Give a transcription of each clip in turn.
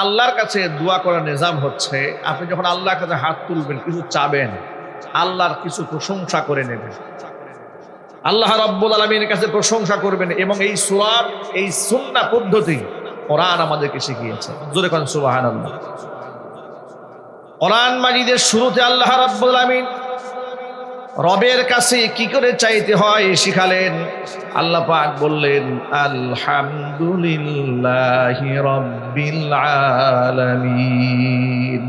আল্লাহর কাছে দোয়া করার নিজাম হচ্ছে, আপনি যখন আল্লাহর কাছে হাত তুলবেন, কিছু চাবেন, আল্লাহর কিছু প্রশংসা করে নেবেন, আল্লাহ রাব্বুল আলামিনের কাছে প্রশংসা করবেন। এবং এই সূরার এই সুন্নাহ পদ্ধতি কোরআন আমাদেরকে শিখিয়েছে। জোরে কোন সুবহানাল্লাহ। কোরআন মাজিদের শুরুতে আল্লাহ রাব্বুল আলামিন রবের কাছে কি করে চাইতে হয় শিখালেন। আল্লাহ পাক বললেন, আলহামদুলিল্লাহি রাব্বিল আলামিন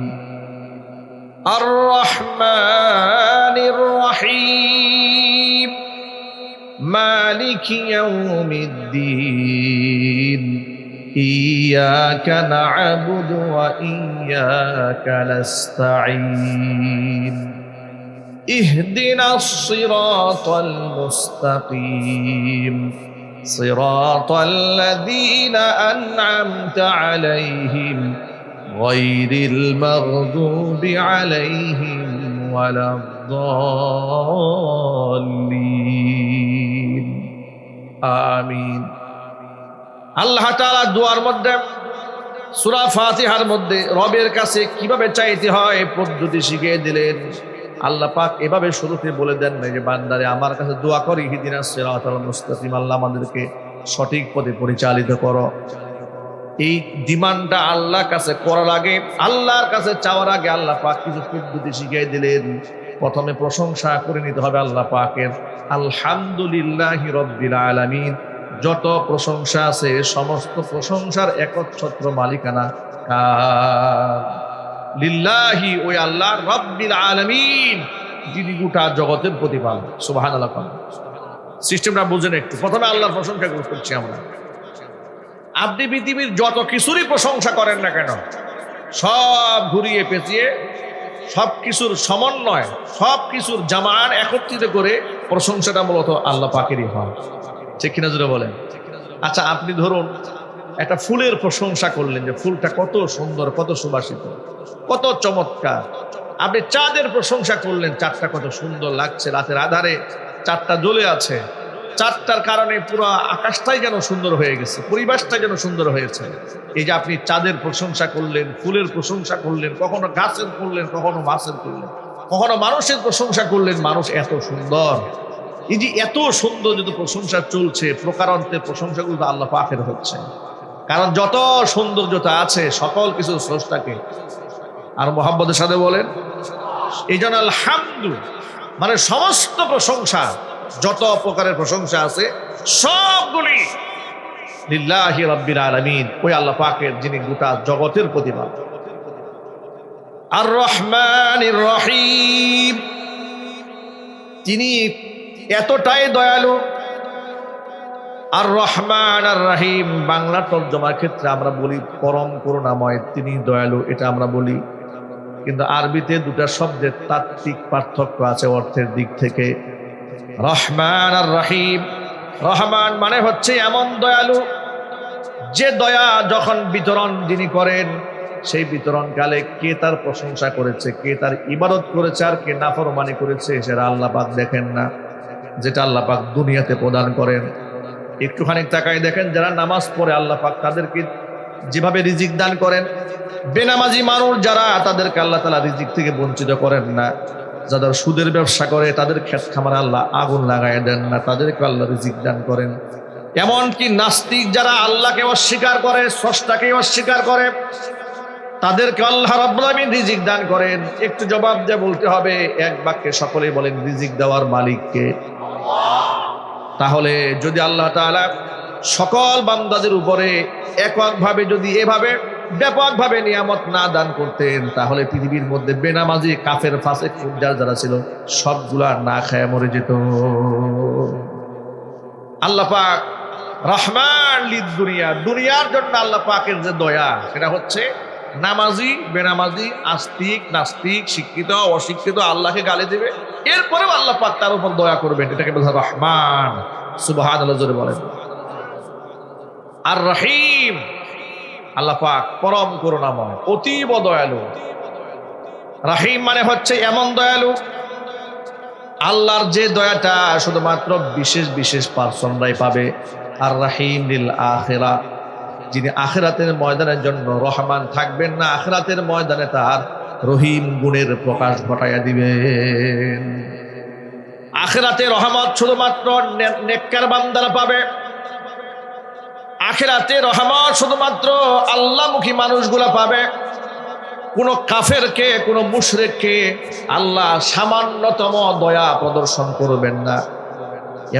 আর রহমানির রহিম মালিকি ইয়াউমিদ্দিন ইয়্যাকা না'বুদু ওয়া ইয়্যাকা নাস্তাঈন ইহদিনাস সিরাতাল মুস্তাকিম সিরাতাল্লাযীনা আন'আমতা আলাইহিম গায়রিল মাগদুবি আলাইহিম ওয়ালাদ-দাল্লিন। আমিন। আল্লাহ তাআলা দুয়ার মধ্যে সূরা ফাতিহার মধ্যে রবের কাছে কিভাবে চাইতে হয় পদ্ধতি শিখিয়ে দিলেন। আল্লাহ পাক এভাবে শুরুতে বলে দেন না যে বান্দারে আমার কাছে দোয়া করি, ইহদিনাস সিরাতাল মুস্তাকিম, আল্লাহ আমাদেরকে সঠিক পথে পরিচালিত করো। এই ডিমান্ডটা আল্লাহর কাছে করার আগে, আল্লাহর কাছে চাওয়ার আগে আল্লাহ পাক কিছু পদ্ধতি শিখিয়ে দিলেন। প্রথমে প্রশংসা করে নিতে হবে আল্লাহ পাকের। আলহামদুলিল্লাহি রাব্বিল আলামিন, যত প্রশংসা আছে সমস্ত প্রশংসার একচ্ছত্র মালিকানা লিল্লাহি, ওই আল্লাহ রাব্বিল আলামিন, যিনি গোটা জগতের প্রতিপালক। সুবহানাল্লাহ। সিস্টেমটা বুঝেন একটু। প্রথমে আল্লাহর প্রশংসা করছি আমরা। আপনি পৃথিবীর যত কিছুরই প্রশংসা করেন না কেন, সব ঘুরিয়ে পেঁচিয়ে সব কিছুর সমন্বয়, সব কিছুর জামান একত্রিত করে প্রশংসাটা মূলত আল্লাহ পাকেরই হয়। ঠিক কিনা জোরে বলেন? আচ্ছা, আপনি ধরুন একটা ফুলের প্রশংসা করলেন যে ফুলটা কত সুন্দর, কত সুবাসিত, কত চমৎকার। আপনি চাঁদের প্রশংসা করলেন, চাঁদটা কত সুন্দর লাগছে, রাতের আধারে চাঁদটা জ্বলে আছে, চাঁদটার কারণে পুরো আকাশটাই যেন সুন্দর হয়ে গেছে, পরিবেশটা যেন সুন্দর হয়েছে। এই যে আপনি চাঁদের প্রশংসা করলেন, ফুলের প্রশংসা করলেন, কখনো গাছের করলেন, কখনো মাছের করলেন, কখনো মানুষের প্রশংসা করলেন, মানুষ এত সুন্দর। এই যে এত সুন্দর যদি প্রশংসা চলছে, প্রকারান্তে প্রশংসাগুলো আল্লাহ পাকের হচ্ছে। কারণ যত সৌন্দর্যতা আছে সকল কিছু স্রষ্টাকে। আর মুহাম্মদের সাথে বলেন, এই জন্য আলহামদু মানে সমস্ত প্রশংসা, যত প্রকারের প্রশংসা আছে সবগুলি লিল্লাহি রাব্বিল আলামিন, ওই আল্লাহ পাকের, যিনি গোটা জগতের প্রতিপালক। আর রহমানির রহিম, তিনি এতটাই দয়ালু। আর রহমান আর রহিম বাংলা তর্জমার ক্ষেত্রে আমরা বলি পরম করুণাময়, তিনি দয়ালু, এটা আমরা বলি। কিন্তু আরবিতে দুটা শব্দের তাত্ত্বিক পার্থক্য আছে অর্থের দিক থেকে। রহমান আর রহিম, রহমান মানে হচ্ছে এমন দয়ালু যে দয়া যখন বিতরণ যিনি করেন, সেই বিতরণকালে কে তার প্রশংসা করেছে, কে তার ইবাদত করেছে, আর কে নাফরমানি করেছে, সেটা আল্লাহ পাক দেখেন না। যেটা আল্লাহ পাক দুনিয়াতে প্রদান করেন, একটুখানি তাকায় দেখেন, যারা নামাজ পড়ে আল্লাহ পাক তাদেরকে যেভাবে রিজিক দান করেন, বেনামাজি মানুষ যারা, তাদেরকে আল্লাহ তাআলা রিজিক থেকে বঞ্চিত করেন না। যারা সুদের ব্যবসা করে তাদের ক্ষেত খামারে আল্লাহ আগুন লাগায় দেন না, তাদেরকে আল্লাহ রিজিক দান করেন। এমনকি নাস্তিক যারা আল্লাহকে অস্বীকার করে, স্রষ্টাকে অস্বীকার করে, তাদেরকে আল্লাহ রাব্বুল আলামিন রিজিক দান করেন। একটু জবাব দিয়ে বলতে হবে, এক বাক্যে সকলেই বলেন, রিজিক দেওয়ার মালিক কে? তাহলে যদি আল্লাহ তাআলা সকল বান্দাদের উপরে এককভাবে যদি এভাবে ব্যাপকভাবে নিয়ামত না দান করতেন, তাহলে পৃথিবীর মধ্যে বেনামাজি, কাফের, ফাসিক, ফুজ্জার যারা ছিল সবগুলা না খায় মরে যেত। আল্লাহ পাক রহমান লিদ দুনিয়া, দুনিয়ার জন্য আল্লাহ পাকের যে দয়া, সেটা হচ্ছে নামাজি, বেনামাজি, আস্তিক, নাস্তিক, শিক্ষিত, অশিক্ষিত আল্লাহকে গালি দেবে, এরপরেও আল্লাহ পাক তার উপর দয়া করবেন। এটাকে বলা হয় রহমান। সুবহানাল্লাহ জোরে বলেন। আর রহিম, আল্লাহ পাক পরম করুণাময়, অতীব দয়ালু। রহিম মানে হচ্ছে এমন দয়ালু, আল্লাহর যে দয়াটা শুধুমাত্র বিশেষ বিশেষ পার্সনরাই পাবে। আর রহিম লিল আখিরা, যিনি আখিরাতের ময়দানের জন্য রহমান থাকবেন না, আখিরাতের ময়দানে তার রহিম গুণের প্রকাশ ঘটাইয়া দিবেন। আখিরাতে রহমত শুধুমাত্র নেককার বান্দারা পাবে। আখিরাতে রহমত শুধুমাত্র আল্লাহমুখী মানুষগুলা পাবে। কোন কাফেরকে, কোন মুশরিককে আল্লাহ সামান্যতম দয়া প্রদর্শন করবেন না।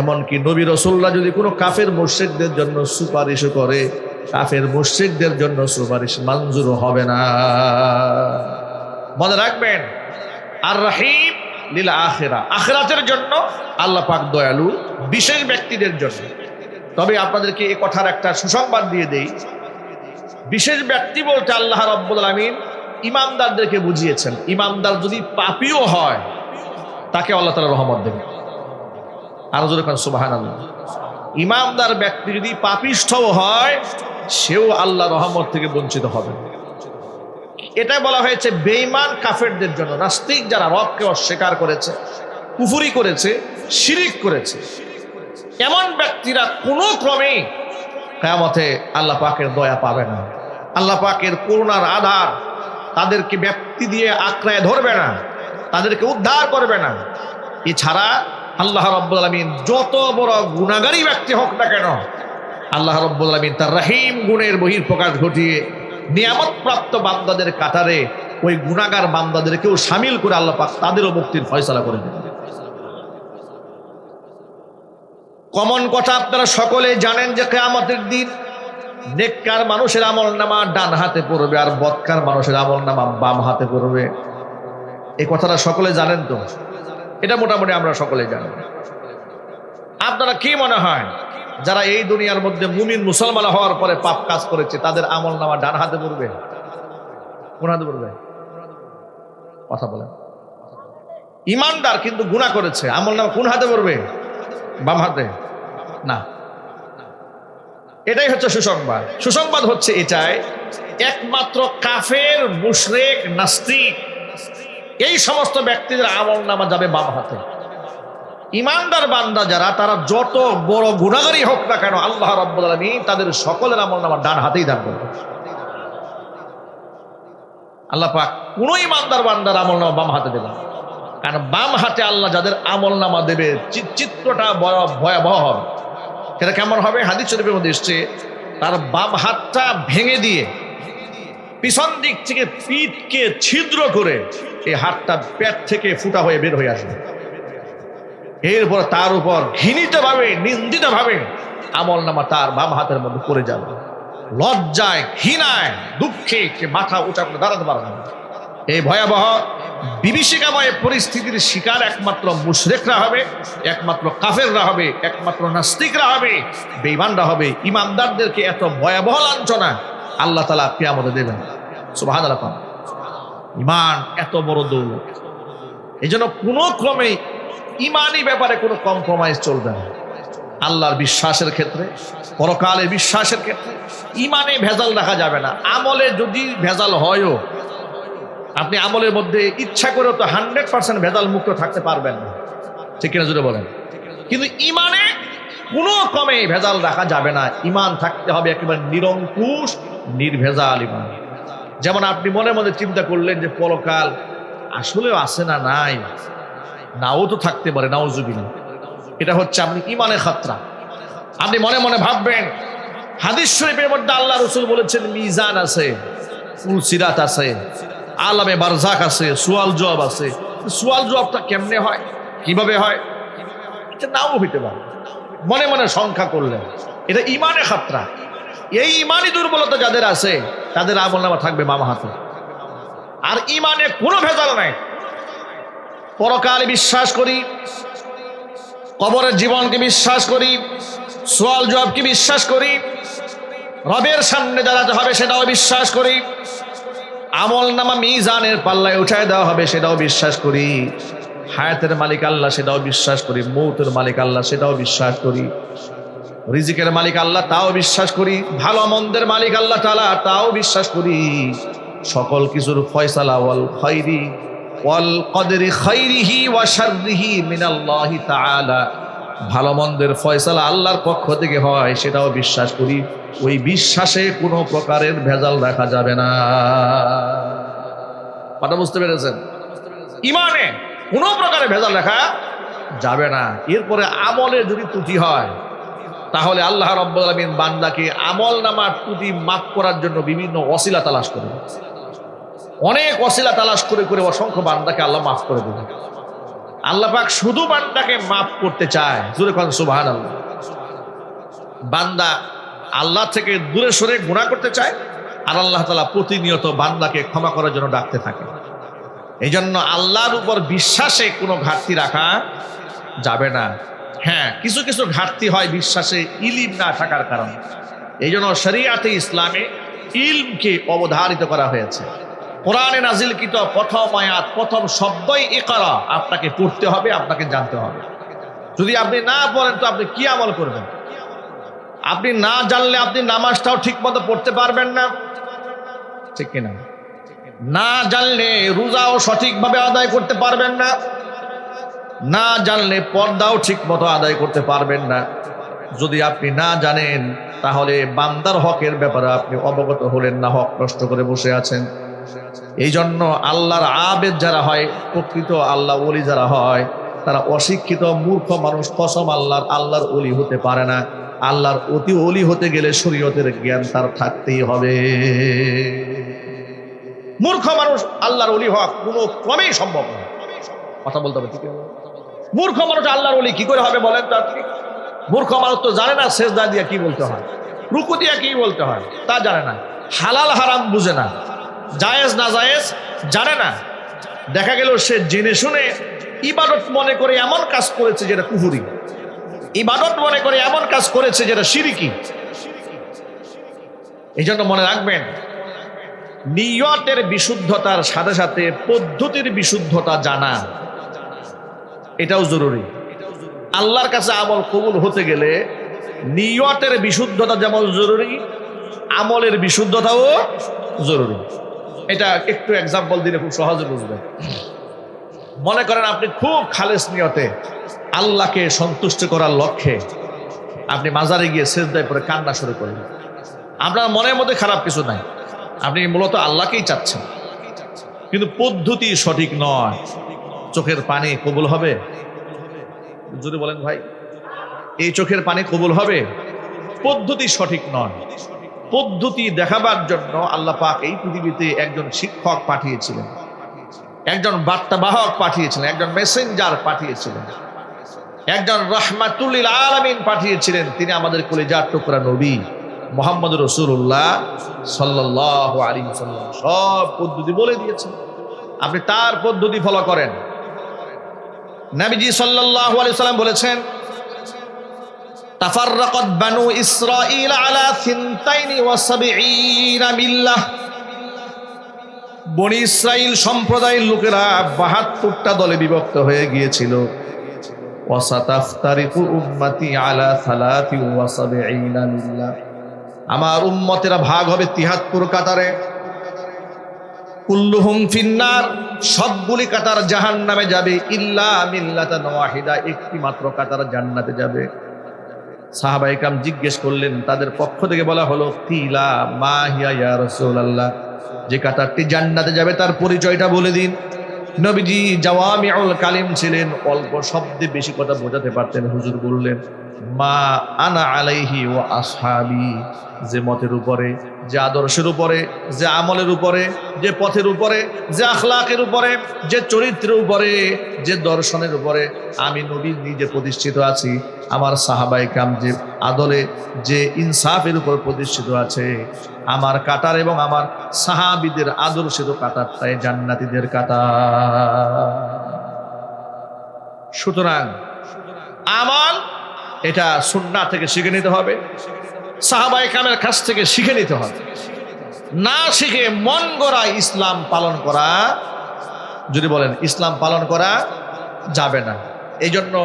এমনকি নবী রাসূলরা যদি কোনো কাফের মুশরিকদের জন্য সুপারিশ করে, কাফের মুশরিকদের জন্য সুপারিশ মঞ্জুর হবে না। মনে রাখবেন, আর রহিম লিল আখিরা, আখিরাতের জন্য আল্লাহ পাক দয়ালু বিশেষ ব্যক্তিদের জন্য। তবে আপনাদেরকে এই কথার একটা সুসংবাদ দিয়ে দেই, বিশেষ ব্যক্তি বলতে আল্লাহ রাব্বুল আলামিন ইমানদারদেরকে বুঝিয়েছেন। ইমানদার যদি পাপীও হয় তাকে আল্লাহ তাআলা রহমত দেবেন। আরো জোরে কোন সুবহানাল্লাহ। ইমানদার ব্যক্তি যদি পাপিষ্ঠও হয় সেও আল্লাহ রহমত থেকে বঞ্চিত হবে। এটা বলা হয়েছে বেঈমান কাফেরদের জন্য, নাস্তিক যারা রবকে অস্বীকার করেছে, কুফরি করেছে, শিরিক করেছে, এমন ব্যক্তিরা কোনো ক্রমে কিয়ামতে আল্লাহ পাকের দয়া পাবে না। আল্লাহ পাকের করুণার আধার তাদেরকে ব্যক্তি দিয়ে আঁকড়ায় ধরবে না, তাদেরকে উদ্ধার করবে না। এছাড়া আল্লাহ রাব্বুল আলামিন যত বড় গুনাহগারী ব্যক্তি হোক না কেন, আল্লাহ রাব্বুল আলামিন তার রহিম গুণের বহিঃপ্রকাশ ঘটিয়ে নিয়ামত প্রাপ্ত বান্দাদের কাতারে ওই গুনাহগার বান্দাদেরকেও শামিল করে আল্লাহ পাক তাদেরও মুক্তির ফয়সালা করে দেন। কমন কথা আপনারা সকলে জানেন যে কিয়ামতের দিন নেককার মানুষের আমলনামা ডান হাতে পড়বে আর বদকার মানুষের আমলনামা বাম হাতে পড়বে। এই কথাটা সকলে জানেন তো? এটা মোটামুটি আমরা সকলে জানি। আপনারা কি মনে হয় যারা এই দুনিয়ার মধ্যে মুমিন মুসলমান হওয়ার পরে পাপ কাজ করেছে তাদের আমলনামা ডান হাতে পড়বে, কোন হাতে পড়বে? কথা বলেন। ইমানদার কিন্তু গুনাহ করেছে, আমলনামা কোন হাতে পড়বে? বাম হাতে না। এটাই হচ্ছে সুসংবাদ। সুসংবাদ হচ্ছে এটাই, একমাত্র কাফের, মুশরিক, নাস্তিক এই সমস্ত ব্যক্তিদের আমলনামা যাবে বাম হাতে। ইমানদার বান্দা যারা, তারা যত বড় গুনাহগারী হোক না কেন আল্লাহ রাব্বুল আলামিন তাদের সকলের আমলনামা ডান হাতেই দান করবে। আল্লাহ পাক কোন ইমানদার বান্দার আমলনামা বাম হাতে দেবেন, কারণ বাম হাতে আল্লাহ যাদের আমলনামা দেবে চিত্রটা ভয়াবহ হবে। সেটা কেমন হবে? হাদিস শরীফের মধ্যে এসেছে, তার বাম হাতটা ভেঙে দিয়ে পিছন দিক থেকে পিঠকে ছিদ্র করে এই হাতটা পেট থেকে ফুটা হয়ে বের হয়ে আসবে। এরপর তার উপর ঘৃণিতভাবে, নিন্দিতভাবে আমলনামা তার বাম হাতের মধ্যে পড়ে যাবে। লজ্জায়, ঘৃণায়, দুঃখে মাথা উঁচা করে দাঁড়াতে পারবে না। এই ভয়াবহ বিভীষিকাময় পরিস্থিতির শিকার একমাত্র মুশরিকরা হবে, একমাত্র কাফেররা হবে, একমাত্র নাস্তিকরা হবে, বেঈমানরা হবে। ইমানদারদেরকে এত ভয়াবহ লাঞ্ছনা আল্লাহ তাআলা কিয়ামতে দেবেন। সুবহানাল্লাহ। ঈমান এত বড় দৌলত, এই জন্য কোনো ক্রমে ঈমানি ব্যাপারে কোনো কম্প্রোমাইজ চলবে না। আল্লাহর বিশ্বাসের ক্ষেত্রে, পরকালের বিশ্বাসের ক্ষেত্রে ঈমানে ভেজাল রাখা যাবে না। আমলে যদি ভেজাল হয়ও, আপনি আমলের মধ্যে ইচ্ছা করেও তো 100% ভেজাল মুক্ত থাকতে পারবেন না, ঠিক কিনা জুড়ে বলেন। কিন্তু ঈমানে কোনো ক্রমে ভেজাল রাখা যাবে না। ঈমান থাকতে হবে একেবারে নিরঙ্কুশ, নির্ভেজাল ঈমান। যেমন আপনি মনে মনে চিন্তা করলেন যে পরকাল আসলেও আছে না নাই, নাও তো থাকতে পারে, নাউজুবিল্লাহ। এটা হচ্ছে আপনি ঈমানের খাতরা। আপনি মনে মনে ভাববেন, হাদিস শরীফের মধ্যে আল্লাহ রাসূল বলেছেন মিজান আছে, সিরাত আছে, আলামে বারজাক আছে, সুয়াল জবাব আছে। সুয়াল জবাবটা কেমনে হয়, কিভাবে হয়, এটা নাও হইতে পারে। মনে মনে সংখ্যা করলেন, এটা ঈমানের খাতরা। এই ঈমানি দুর্বলতা যাদের আছে তাদের আমলনামা থাকবে বাম হাতে। আর ঈমানে কোনো ভেজাল নাই। পরকালে বিশ্বাস করি, কবরের জীবনকে বিশ্বাস করি, সুয়াল জবাবকে বিশ্বাস করি, রবের সামনে দাঁড়াতে হবে সেটাও বিশ্বাস করি, আমলনামা মিজানের পাল্লায় উঠায় দেওয়া হবে সেটাও বিশ্বাস করি, হায়াতের মালিক আল্লাহ সেটাও বিশ্বাস করি, মৌতের মালিক আল্লাহ সেটাও বিশ্বাস করি, রিজিকের মালিক আল্লাহ তাও বিশ্বাস করি, ভালো মন্দের মালিক আল্লাহ তাআলা তাও বিশ্বাস করি। সকল কিছুর ফয়সালা ওয়াল খায়রি ওয়াল কদরি খায়রিহি ওয়া শাররিহি মিনাল্লাহি তাআলা, ভালো মন্দের ফয়সালা আল্লাহর পক্ষ থেকে হয় সেটাও বিশ্বাস করি। ওই বিশ্বাসে কোনো প্রকারের ভেজাল রাখা যাবে না। কথা বুঝতে পেরেছেন? ইমানে কোনো প্রকারের ভেজাল রাখা যাবে না। এরপরে আমলে যদি ত্রুটি হয় তাহলে আল্লাহ রাব্বুল আলামিন বান্দাকে আমল নামার ত্রুটি মাফ করার জন্য বিভিন্ন ওসিলা তালাশ করে, অনেক ওসিলা তালাশ করে করে অসংখ্য বান্দাকে আল্লাহ মাফ করে দেবে। আল্লাহ পাক শুধু বান্দাকে মাফ করতে চায়, জোরে কোন সুবহানাল্লাহ। বান্দা আল্লাহ থেকে দূরে সরে গুনাহ করতে চায়, আর আল্লাহ তাআলা প্রতিনিয়ত বান্দাকে ক্ষমা করার জন্য ডাকতে থাকে। এই জন্য আল্লাহর উপর বিশ্বাসে কোনো ঘাটতি রাখা যাবে না। হ্যাঁ, কিছু কিছু ঘাটতি হয় বিশ্বাসে ইলম না থাকার কারণে। এই জন্য শরিয়াতে ইসলামে ইলমকে অবধারিত করা হয়েছে। কোরআনে নাজিলকৃত প্রথম আয়াত, প্রথম শব্দই ইকরা, আপনাকে পড়তে হবে, আপনাকে জানতে হবে। যদি আপনি না পড়েন তো আপনি কি আমল করবেন? আপনি না জানলে আপনি নামাজটাও ঠিক মতো পড়তে পারবেন না, ঠিক কিনা? না জানলে রোজাও সঠিকভাবে আদায় করতে পারবেন না, না জানলে পর্দাও ঠিক মতো আদায় করতে পারবেন না। যদি আপনি না জানেন তাহলে বান্দার হকের ব্যাপারে আপনি অবগত হলেন না, হক নষ্ট করে বসে আছেন। এই জন্য আল্লাহর আবেদ যারা হয়, প্রকৃত আল্লাহ ওলি যারা হয়, তারা অশিক্ষিত মূর্খ মানুষ কসম আল্লাহর ওলি হতে পারে না। আল্লাহর অতি ওলি হতে গেলে শরীয়তের জ্ঞান তার থাকতেই হবে। মূর্খ মানুষ আল্লাহর ওলি হওয়া কোনো ক্রমেই সম্ভব না। কথা বলতে হবে, ঠিক আছে? মূর্খ মানুষ আল্লাহর ওলি কি করে হবে বলেন তো আপনি? মূর্খ মানুষ তো জানে না সেজদা দিয়া কি বলতে হয়, রুকু দিয়া কি বলতে হয়, তা জানে না। হালাল হারাম বুঝে না, জায়েজ না জায়েজ জানে না। দেখা গেল সে জেনে শুনে ইবাদত মনে করে এমন কাজ করেছে যেটা কুফরি, ইবাদত মনে করে এমন কাজ করেছে যেটা শিরকি। এই জন্য মনে রাখবেন, নিয়তের বিশুদ্ধতার সাথে সাথে পদ্ধতির বিশুদ্ধতা জানা এটাও জরুরি। আল্লাহর কাছে আমল কবুল হতে গেলে নিয়তের বিশুদ্ধতা যেমন জরুরি, আমলের বিশুদ্ধতাও জরুরি। এটা একটু এক্সাম্পল দিলে খুব সহজে বুঝবেন। মনে করেন আপনি খুব খালেস নিয়তে আল্লাহকে সন্তুষ্ট করার লক্ষ্যে আপনি মাজারে গিয়ে সেজদায় পড়ে কান্না শুরু করলেন। আপনার মনের মধ্যে খারাপ কিছু নাই, আপনি মূলত আল্লাহকেই চাচ্ছেন, কিন্তু পদ্ধতি সঠিক নয়। চোখের পানি কবুল হবে? যদি বলেন ভাই, এই চোখের পানি কবুল হবে? পদ্ধতি সঠিক নয়। পদ্ধতি দেখাবার জন্য আল্লাহ পাক এই পৃথিবীতে একজন শিক্ষক পাঠিয়েছিলেন, একজন বার্তাবাহক পাঠিয়েছিলেন, একজন মেসেঞ্জার পাঠিয়েছিলেন, একজন রাহমাতুল লিল আলামিন পাঠিয়েছিলেন। তিনি আমাদের কলিজার টুকরা নবী মুহাম্মদ রাসূলুল্লাহ সাল্লাল্লাহু আলাইহি ওয়াসাল্লাম। সব পদ্ধতি বলে দিয়েছেন, আপনি তার পদ্ধতি ফলো করেন। নবীজি সাল্লাল্লাহু আলাইহি ওয়াসাল্লাম বলেছেন, তাফাররাকাত বানু ইসরাঈল আলা 72 মিল্লাহ। বনি ইসরাইল সম্প্রদায়ের লোকেরা 72টা দলে বিভক্ত হয়ে গিয়েছিল। ওয়াসাতাফতারিকু উম্মতি আলা 73 মিল্লাহ। আমার উম্মতেরা ভাগ হবে 73 কাতারে। কুল্লুহুম ফিন্নার, সবগুলি কাতার জাহান্নামে যাবে, ইল্লা মিল্লাতান ওয়াহিদা, একটি মাত্র কাতার জান্নাতে যাবে। সাহাবায়ে কেরাম জিজ্ঞেস করলেন, তাদের পক্ষ থেকে বলা হলো, কিলা মা হিয়া ইয়া রাসূলুল্লাহ, যে কাতারটি জান্নাতে যাবে তার পরিচয়টা বলে দিন। নবীজি জাওয়ামিউল কালিম ছিলেন, অল্প শব্দে বেশি কথা বোঝাতে পারতেন। হুজুর বললেন, মা আনা আলাইহি ওয়া আসহাবি, যে মতের উপরে, যে আদর্শের উপরে, যে আমলের উপরে, যে পথের উপরে, যে আখলাকের উপরে, যে চরিত্রের উপরে, যে দর্শনের উপরে আমি নবী নিজে প্রতিষ্ঠিত আছি, আমার সাহাবায়ে কেরাম যে আদলে, যে ইনসাফের উপর প্রতিষ্ঠিত আছে, আমার কাতার এবং আমার সাহাবীদের আদর্শের কাতারটাই জান্নাতীদের কাতার। সুতরাং আমল এটা সুন্নাহ থেকে শিখে নিতে হবে, সাহাবায়ে কেরামের কাছ থেকে শিখে নিতে হবে। না শিখে মন গড়া ইসলাম পালন করা, যদি বলেন ইসলাম পালন করা যাবে না। এই জন্য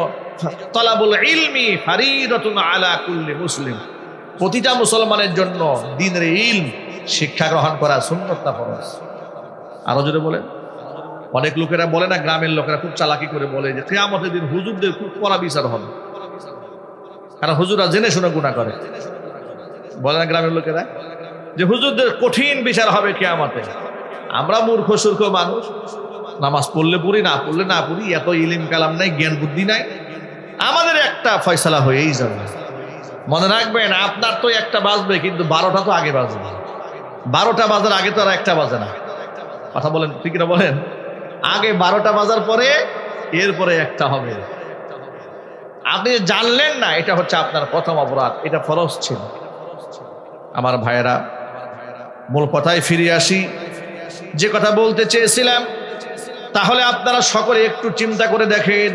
তালাবুল ইলমি ফারিদাতুন আলা কুল্লি মুসলিম, প্রতিটা মুসলমানের জন্য দ্বীনের ইলম শিক্ষা গ্রহণ করা সুন্নাত না ফরজ। আরো যদি বলেন, অনেক লোকেরা বলে না, গ্রামের লোকেরা খুব চালাকি করে বলে যে কিয়ামতের দিন হুজুরদের খুব কড়া বিচার হবে। কারণ হুজুরা জেনে শুনে গুনাহ করে। বলে না গ্রামের লোকেরা যে হুজুরদের কঠিন বিচার হবে কিয়ামতে। আমরা মূর্খ সূর্খ মানুষ, নামাজ পড়লে পড়ি, না পড়লে না পড়ি, এত ইলিম কালাম নাই, জ্ঞান বুদ্ধি নাই, আমাদের একটা ফয়সালা হয়েই যাবে। মনে রাখবেন, আপনার তো একটা বাজবে, কিন্তু 12টা তো আগে বাজবে। 12টা বাজার আগে তো আর একটা বাজে না। কথা বলেন, ঠিক না বলেন? আগে 12টা বাজার পরে এরপরে একটা হবে। আপনি জানলেন না, এটা হচ্ছে আপনার প্রথম অপরাধ, এটা ফরজ ছিল। আমার ভাইয়েরা, মূল কথায় ফিরে আসি। যে কথা বলতে চেয়েছিলাম, তাহলে আপনারা সকলে একটু চিন্তা করে দেখেন,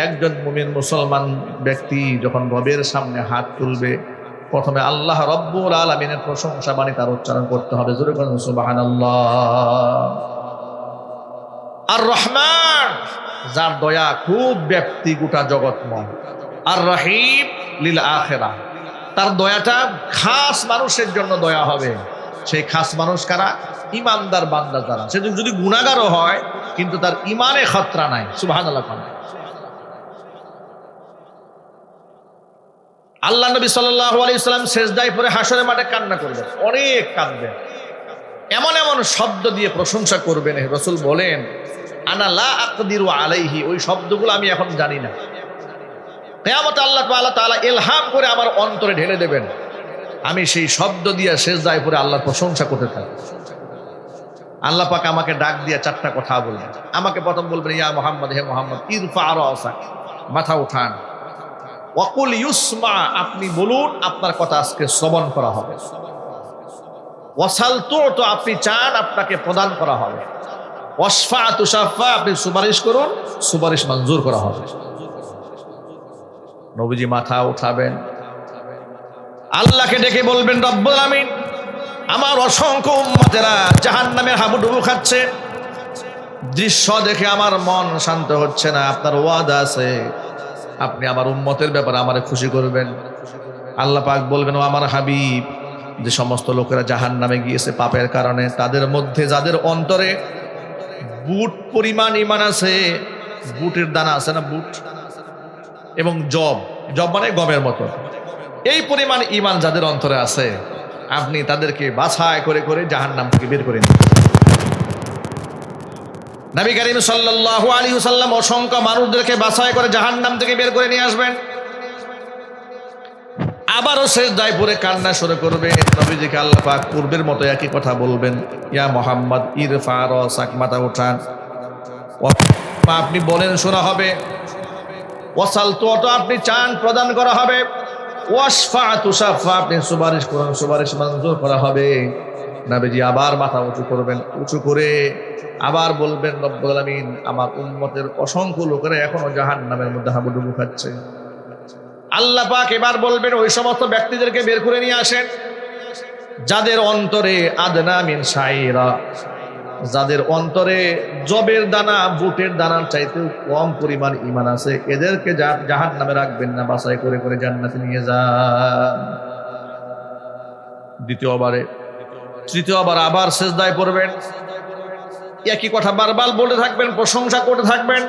একজন মুমিন মুসলমান ব্যক্তি যখন রবের সামনে হাত তুলবে, প্রথমে আল্লাহ রব্বুল আলামিনের প্রশংসা বাণী তার উচ্চারণ করতে হবে। জোরে বলুন সুবহানাল্লাহ। আর রহমান, যার দয়া খুব ব্যক্তি গোটা জগৎময়। আর রহিম লিল আখিরাহ, তার দয়াটা খাস মানুষের জন্য দয়া হবে। সেই খাস মানুষ কারা? ইমানদার বান্দা যারা। সে যদি গুনাহগারও হয়, কিন্তু তার ইমানে খতরা নাই। সুবহানাল্লাহ। আল্লাহ নবী সাল্লাল্লাহু আলাইহি ওয়াসাল্লাম সেজদায় পড়ে হাসরের মাঠে কান্না করবেন, অনেক কাঁদবেন, এমন এমন শব্দ দিয়ে প্রশংসা করবেন। রাসূল বলেন, আনা লা আকদিরু আলাইহি, ওই শব্দগুলো আমি এখন জানি না। কিয়ামতে আল্লাহ তাআলা ইলহাম করে আমার অন্তরে ঢেলে দেবেন, আমি সেই শব্দ দিয়ে সেজদায় পড়ে আল্লাহর প্রশংসা করতে থাকি। আল্লাহ পাক আমাকে ডাক দিয়ে 4টা কথা বলবেন। আমাকে প্রথম বলবেন, ইয়া মুহাম্মদ, হে মুহাম্মদ, ইরফা রাসাক, মাথা উঠান। ওয়াকুল ইউসমা, আপনি বলুন, আপনার কথা আজকে শ্রবণ করা হবে। ওয়াসাল তো আপনি চান, আপনাকে প্রদান করা হবে। ওয়াসফা তুশাফা, আপনি সুপারিশ করুন, সুপারিশ মঞ্জুর করা হবে। নবীজি মাথা উঠাবেন, আল্লাহকে ডেকে বলবেন, রব্বুল আমিন, আমার অসংখ্য উম্মতেরা জাহান্নামের হাবুডুবু খাচ্ছে, দৃশ্য দেখে আমার মন শান্ত হচ্ছে না। আপনার ওয়াদা আছে, আপনি আমার উম্মতের ব্যাপারে আমারে খুশি করবেন। আল্লাহ পাক বলবেন, ও আমার হাবিব, যে সমস্ত লোকেরা জাহান্নামে গিয়েছে পাপের কারণে, তাদের মধ্যে যাদের অন্তরে বুট পরিমাণ ঈমান আছে, বুটের দানা আছে না, বুট এবং জব, জব মানে গমের মতো, এই পরিমাণ ঈমান যাদের অন্তরে আছে, আপনি তাদেরকে বাছাই করে করে জাহান্নাম থেকে বের করে নিন। নবী করিম সাল্লাল্লাহু আলাইহি ওয়াসাল্লাম অসংখ্য মানুষদেরকে বাছাই করে জাহান্নাম থেকে বের করে নিয়ে আসবেন। আবারও সেজদায় পড়ে কান্না শুরু করবে। নবীজিকে আল্লাহ পাক পূর্বের মতো একই কথা বলবেন, ইয়া মুহাম্মদ, ইরফা রাসাক, মাথা উঠান। আপনি বলেন, শোনা হবে। ওয়াসাল তো, আপনি চান, প্রদান করা হবে। ওয়াসফা তুশাফা, আপনি সুপারিশ করুন, সুপারিশ মঞ্জুর করা হবে। নবীজি আবার মাথা উঁচু করবেন, উঁচু করে আবার বলবেন, রব্বুল আলামিন, আমার উম্মতের অসংখ্য লোকেরা এখনো জাহান্নামের মধ্যে হাবুডুবু খাচ্ছে। আল্লাহ পাক এবার বলবেন, ওই সমস্ত ব্যক্তিদেরকে বের করে নিয়ে আসেন যাদের অন্তরে আদনা মিন শাইরা, যাদের অন্তরে জবের দানা, বুটের দানার চাইতেও কম পরিমাণ ঈমান আছে, এদেরকে জাহান্নামে রাখবেন না, বাছাই করে করে জান্নাতে নিয়ে যান। দ্বিতীয়বারে, তৃতীয়বার আবার সেজদায় পড়বেন, একই কথা বারবার বলতে থাকবেন, প্রশংসা করতে থাকবেন।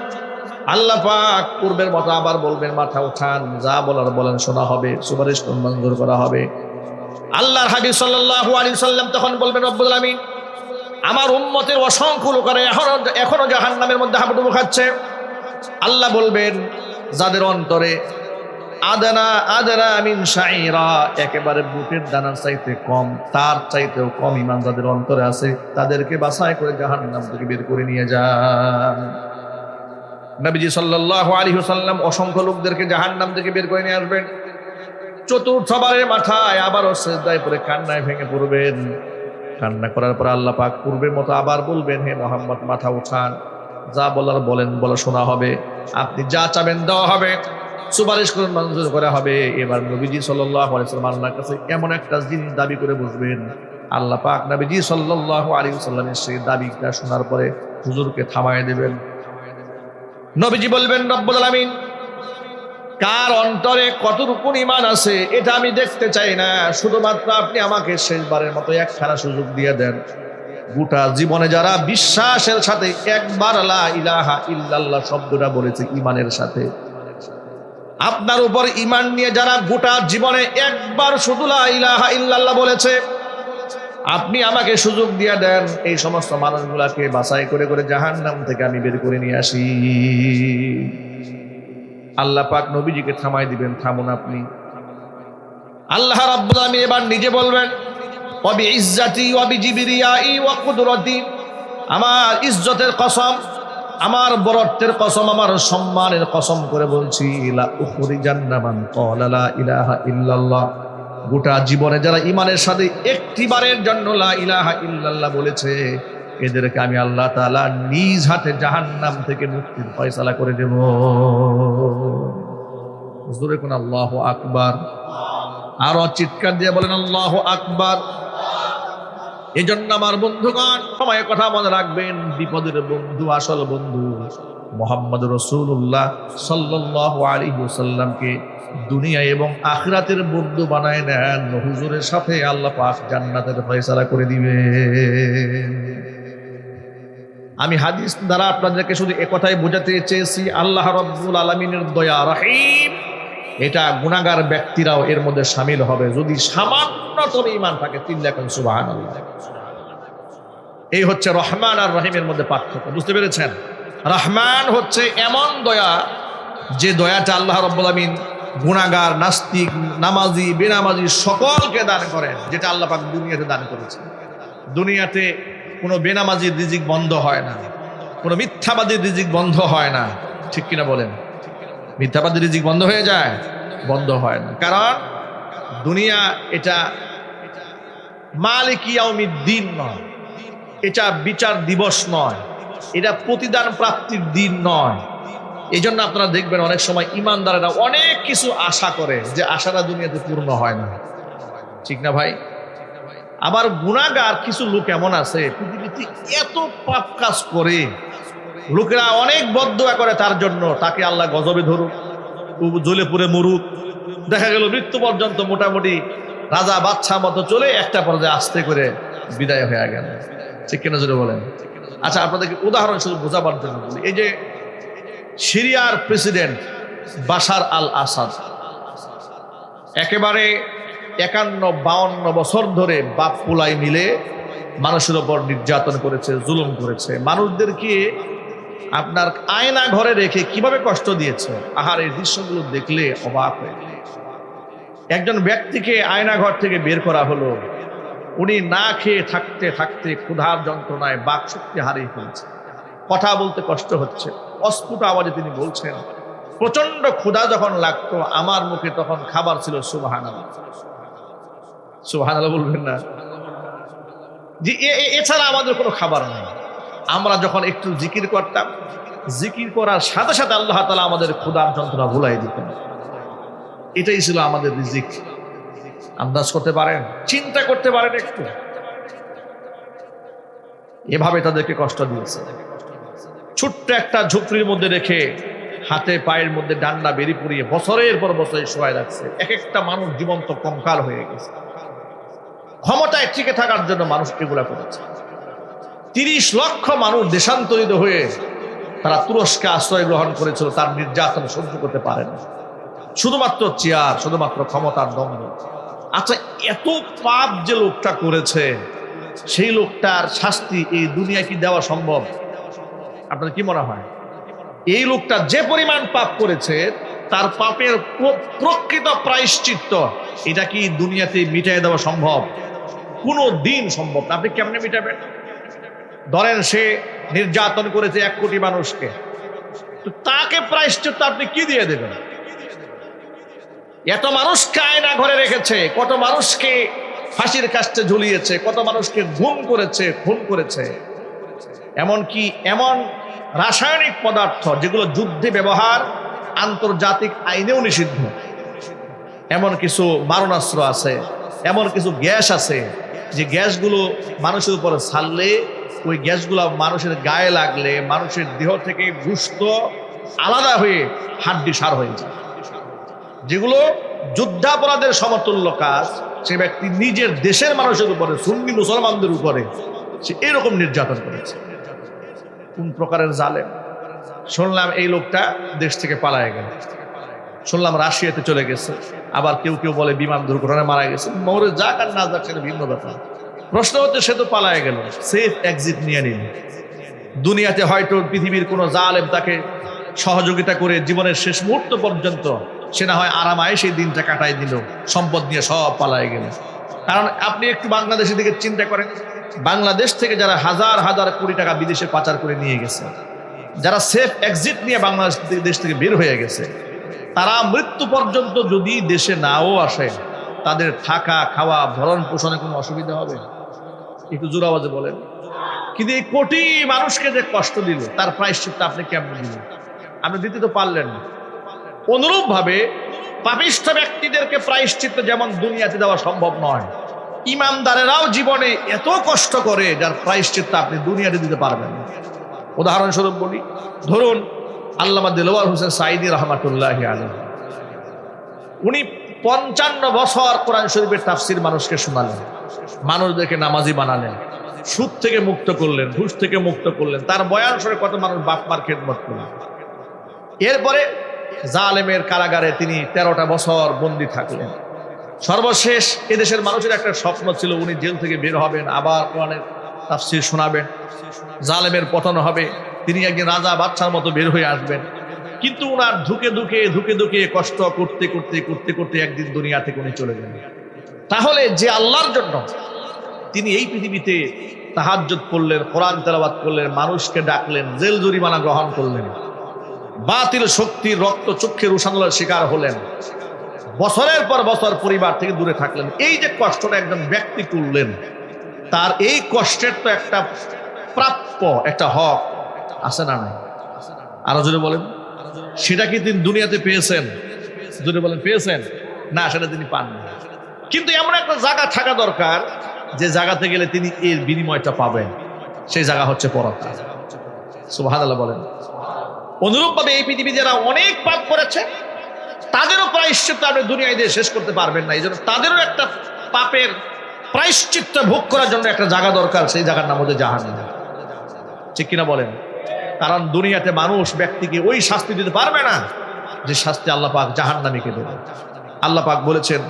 আল্লাহ পাক পূর্বের মতো আবার বলবেন, মাথা উঠান, যা বলার বলেন, শোনা হবে, সুপারিশ মঞ্জুর করা হবে। আল্লাহর হাবিব সাল্লাল্লাহু আলাইহি ওয়াসাল্লাম তখন বলবেন, রব্বুল আমিন, আমার উম্মতের অসংখ্য লোকেরা এখনো জাহান্নামের মধ্যে হাবুডুবু খাচ্ছে। আল্লাহ বলবেন, যাদের অন্তরে আদনা মিন শাইরা, একেবারে বুটের দানার চাইতে কম, তার চাইতেও কম ঈমান যাদের অন্তরে আছে, তাদেরকে বাছাই করে জাহান্নাম থেকে বের করে নিয়ে যান। নবীজি সাল্লাল্লাহু আলাইহি ওয়াসাল্লাম অসংখ্য লোকদেরকে জাহান্নাম থেকে বের করে নিয়ে আসবেন। চতুর্থবারের মাথায় আবারও সিজদায় পড়ে কান্নায় ভেঙে পড়বেন। কান্না করার পর আল্লাহ পাক পূর্বের মতো আবার বলবেন, হে মুহাম্মদ, মাথা উঠান, যা বলার বলেন, বলা শোনা হবে, আপনি যা চাবেন দেওয়া হবে, সুপারিশ করুন, মঞ্জুর করা হবে। এবার নবীজি সাল্লাল্লাহু আলাইহি ওয়াসাল্লাম আল্লাহর কাছে এমন একটা জিনিস দাবি করে বসবেন, আল্লাহ পাক নবীজি সাল্লাল্লাহু আলাইহি ওয়াসাল্লামের সেই দাবিটা শোনার পরে হুজুরকে থামায় দেবেন। নবীজি বলবেন, রব্বুল আলামিন, কার অন্তরে কতটুকু ঈমান আছে এটা আমি দেখতে চাই না, শুধুমাত্র আপনি আমাকে শেষবারের মতো একখানা সুযোগ দিয়ে দেন। গোটা জীবনে যারা বিশ্বাসের সাথে একবার লা ইলাহা ইল্লাল্লাহ শব্দটা বলেছে ঈমানের সাথে, আপনার উপর ঈমান নিয়ে যারা গোটা জীবনে একবার শুধু লা ইলাহা ইল্লাল্লাহ বলেছে, আপনি আমাকে সুযোগ দিয়ে দেন এই সমস্ত মানুষগুলাকে বাছাই করে করে জাহান্নাম থেকে আমি বের করে নিয়ে আসি। আল্লাহ পাক নবীজিকে থামাই দিবেন, থামুন আপনি। আল্লাহ রাব্বুল আলামিন এবার নিজে বলবেন, ওয়া বিইজ্জাতি ওয়া বিজিবরিয়াই ওয়া কুদরতি, আমার ইজ্জতের কসম, আমার বরত্বের কসম, আমার সম্মানের কসম করে বলছি, লা উখরিজান্না মান ক্বালা লা ইলাহা ইল্লাল্লাহ, গোটা জীবনে যারা ঈমানের সাথে একটিবারের জন্য লা ইলাহা ইল্লাল্লাহ বলেছে, এদেরকে আমি আল্লাহ তাআলা নিজ হাতে জাহান্নাম থেকে মুক্তির ফয়সালা করে দেব। জোরে কোন আল্লাহু আকবার, আরো চিৎকার দিয়ে বলেন আল্লাহু আকবার। এজন্য আমার বন্ধুগণ, সময় কথা মনে রাখবেন, বিপদের বন্ধু, আসল বন্ধু মুহাম্মদ রাসূলুল্লাহ সাল্লাল্লাহু আলাইহি ওয়াসাল্লামকে দুনিয়া এবং আখিরাতের বন্ধু বানায় নেন, হুজুরের সাথে আল্লাহ পাক জান্নাতের ফয়সালা করে দিবেন। আমি হাদিস দ্বারা আপনাদেরকে শুধু একথাই বোঝাতে চেয়েছি, আল্লাহ রাব্বুল আলামিনের দয়া রহিম, এটা গুনাহগার ব্যক্তিরাও এর মধ্যে শামিল হবে যদি সামান্যতম ঈমান থাকে। তিনজন সুবহানাল্লাহ। এই হচ্ছে রহমান আর রহিমের মধ্যে পার্থক্য, বুঝতে পেরেছেন? রহমান হচ্ছে এমন দয়া যে দয়াটা আল্লাহ রাব্বুল আলামিন গুনাহগার, নাস্তিক, নামাজি, বেনামাজি সকলকে দান করেন, যেটা আল্লাহ পাক দুনিয়াতে দান করেছেন। দুনিয়াতে কোনো বেনামাজির রিজিক বন্ধ হয় না, কোনো মিথ্যাবাদীর রিজিক বন্ধ হয় না, ঠিক কিনা বলেন? মিথ্যাবাদীর রিজিক বন্ধ হয়ে যায়? বন্ধ হয় না। কারণ দুনিয়া এটা মালিক ইয়াউমিদ্দিন নয়, এটা বিচার দিবস নয়, এটা প্রতিদান প্রাপ্তির দিন নয়। এই জন্য আপনারা দেখবেন অনেক সময় ইমানদারেরা অনেক কিছু আশা করে, যে আশাটা দুনিয়াতে পূর্ণ হয় না, ঠিক না ভাই? আবার গুনাহগার কিছু লোক এমন আছে পৃথিবীতে এত পাপ কাজ করে, লোকেরা অনেক বদদোয়া করে তার জন্য, তাকে আল্লাহ গজবে ধরুক, জ্বলে পুড়ে মরুক, দেখা গেল মৃত্যু পর্যন্ত মোটামুটি রাজা বাদশা মতো চলে একটা পর্যায়ে আস্তে করে বিদায় হয়ে গেল, ঠিক কিনা জোরে বলেন? আচ্ছা, আপনাদেরকে উদাহরণ শুধু বোঝাবার জন্য বলি, এই যে সিরিয়ার প্রেসিডেন্ট বাশার আল আসাদ একেবারে 51-52 বছর ধরে বাপ পোলাই মিলে মানুষের উপর নির্যাতন করেছে, জুলুম করেছে, মানুষদেরকে আপনার আয়না ঘরে রেখে কিভাবে কষ্ট দিয়েছে। আহার, এই দৃশ্যগুলো দেখলে অবাক হয়ে। একজন ব্যক্তিকে আয়না ঘর থেকে বের করা হলো, উনি না খেয়ে থাকতে থাকতে ক্ষুধার যন্ত্রণায় বাকশক্তি হারিয়ে ফেলছে, কথা বলতে কষ্ট হচ্ছে, অস্ফুট আওয়াজে তিনি বলছেন, প্রচন্ড ক্ষুধা যখন লাগতো আমার মুখে তখন খাবার ছিল সুবহানাল্লাহ। সুবহানাল্লাহ বলবেন না? যে এছাড়া আমাদের কোনো খাবার নেই। আমরা যখন একটু জিকির করতাম, জিকির করার সাথে সাথে আল্লাহ তাআলা আমাদের ক্ষুধার যন্ত্রণা ভুলাই দিতেন। এটাই ছিল আমাদের রিজিক। আন্দাজ করতে পারেন? চিন্তা করতে পারেন একটু? এভাবে তাদেরকে কষ্ট দিয়েছে। ছোট্ট একটা ঝুপড়ির মধ্যে রেখে হাতে পায়ের মধ্যে ডান্ডা বেরি পুড়িয়ে বছরের পর বছর শোয়ায় রাখছে। এক একটা মানুষ জীবন্ত কঙ্কাল হয়ে গেছে। ক্ষমতায় টিকে থাকার জন্য মানুষ এগুলা করেছে। 30 লক্ষ মানুষ দেশান্তরিত হয়ে তারা তুরস্কে আশ্রয় গ্রহণ করেছিল, তার নির্যাতন সহ্য করতে পারে না, শুধুমাত্র চেয়ার, শুধুমাত্র ক্ষমতার দ্বন্দ্ব। আচ্ছা, এত পাপ যে লোকটা করেছে, সেই লোকটার শাস্তি এই দুনিয়া কি দেওয়া সম্ভব? আপনার কি মনে হয়? এই লোকটা যে পরিমাণ পাপ করেছে, তার পাপের প্রকৃত প্রায়শ্চিত্ত এটা কি দুনিয়াতে মিটাই দেওয়া সম্ভব? কোনো দিন সম্ভব না। আপনি কেমনে মিটাবেন? ধরেন সে নির্যাতন করেছে 1 কোটি মানুষকে, তো তাকে প্রায়শ্চিত্ত আপনি কি দিয়ে দেবেন? এত মানুষকে আয়না ঘরে রেখেছে, কত মানুষকে ফাঁসির কাস্টে ঝুলিয়েছে, কত মানুষকে গুম করেছে, খুন করেছে, এমনকি এমন রাসায়নিক পদার্থ যেগুলো যুদ্ধে ব্যবহার, আন্তর্জাতিক আইনেও নিষিদ্ধ, এমন কিছু মারণাস্ত্র আছে, এমন কিছু গ্যাস আছে যে গ্যাসগুলো মানুষের উপর ছাড়লে, ওই গ্যাসগুলো মানুষের গায়ে লাগলে মানুষের দেহ থেকে গোশত আলাদা হয়ে হাড্ডি সার হয়ে যায়, যেগুলো যুদ্ধাপরাধের সমতুল্য কাজ। সে ব্যক্তি নিজের দেশের মানুষের উপরে, সুন্নি মুসলমানদের উপরে সে এরকম নির্যাতন করেছে। কোন প্রকারের জালেম! শুনলাম এই লোকটা দেশ থেকে পালায় গেল। শুনলাম রাশিয়াতে চলে গেছে, আবার কেউ কেউ বলে বিমান দুর্ঘটনায় মারা গেছে। মরে যাক আর না যাক সেটা ভিন্ন ব্যাপার। প্রশ্ন হচ্ছে সে তো পালায় গেল, সেফ এক্সিট নিয়ে নিল। দুনিয়াতে হয়তো পৃথিবীর কোনো জালেম তাকে সহযোগিতা করে জীবনের শেষ মুহূর্ত পর্যন্ত সে না হয় আরামায় সেই দিনটা কাটাই দিল, সম্পদ নিয়ে সব পালায় গেল। কারণ আপনি একটু বাংলাদেশের দিকে চিন্তা করেন, বাংলাদেশ থেকে যারা হাজার হাজার কোটি টাকা বিদেশে পাচার করে নিয়ে গেছে, যারা সেফ এক্সিট নিয়ে বাংলাদেশ দেশ থেকে বের হয়ে গেছে, তারা মৃত্যু পর্যন্ত যদি দেশে নাও আসে, তাদের থাকা খাওয়া ভরণ পোষণে কোনো অসুবিধা হবে? একটু জোর আওয়াজে বলেন। কিন্তু এই কোটি মানুষকে যে কষ্ট দিল, তার প্রায়শ্চিত্ত আপনি কেমন দিলেন? আপনি দিতে তো পারলেন না। অনুরূপ ভাবে পাপিষ্ঠ ব্যক্তিদেরকে প্রায়শ্চিত্ত যেমন দুনিয়াতে দেওয়া সম্ভব নয়, ইমানদারেরাও জীবনে এত কষ্ট করে যার প্রায়শ্চিত্ত আপনি দুনিয়াতে দিতে পারবেন না। উদাহরণস্বরূপ বলি, ধরুন আল্লামা দিলওয়ার হোসেন সাঈদী রহমাতুল্লাহি আলাইহি, উনি 55 বছর কোরআন শরীফের তাফসির মানুষকে শোনালেন, মানুষদেরকে নামাজি বানালেন, সুদ থেকে মুক্ত করলেন, ঘুষ থেকে মুক্ত করলেন, তার বয়ান শুনে কত মানুষ বাপ মার খেদমত করলেন। এরপরে জালেমের কারাগারে তিনি 13টা বছর বন্দী থাকলেন। সর্বশেষ এদেশের মানুষের একটা স্বপ্ন ছিল, উনি জেল থেকে বের হবেন, আবার কোরআনের তাফসির শোনাবেন, জালেমের পতন হবে, তিনি একদিন রাজা বাদশার মতো বের হয়ে আসবেন। কিন্তু উনার ধুকে ধুকে কষ্ট করতে করতে করতে করতে একদিন দুনিয়া থেকে উনি চলে গেলেন। তাহলে যে আল্লাহর জন্য তিনি এই পৃথিবীতে তাহাজ্জুদ করলেন, কোরআন তেলাওয়াত করলেন, মানুষকে ডাকলেন, জেল জরিমানা গ্রহণ করলেন, বাতিল শক্তির রক্ত চক্ষের উষানোর শিকার হলেন, বছরের পর বছর পরিবার থেকে দূরে থাকলেন, এই যে কষ্টটা একজন ব্যক্তি করলেন, তার এই কষ্টের তো একটা প্রাপ্য, একটা হক আছে না নাই? আরো জোরে বলেন, সেটা কি তিনি দুনিয়াতে পেয়েছেন? জোরে বলেন, পেয়েছেন? না, সেটা তিনি পাননি। কিন্তু এমন একটা জায়গা থাকা দরকার যে জায়গাতে গেলে তিনি এর বিনিময়টা পাবেন, সেই জায়গা হচ্ছে পরকাল। সুবহানাল্লাহ বলেন। অনুরূপভাবে এই পৃথিবী যারা অনেক পাপ করেছে, তাদেরও প্রায়শ্চিত্ত আপনি দুনিয়ায় দিয়ে শেষ করতে পারবেন না। এই জন্য তাদেরও একটা পাপের প্রায়শ্চিত্ত ভোগ করার জন্য একটা জায়গা দরকার, সেই জায়গার নাম হচ্ছে জাহান্নাম। ঠিক কিনা বলেন? কারণ দুনিয়াতে মানুষ ব্যক্তিকে ওই শাস্তি দিতে পারবে না যে শাস্তি আল্লাহ পাক জাহান্নামীকে দেবে। আল্লাহ পাক বলেছেন,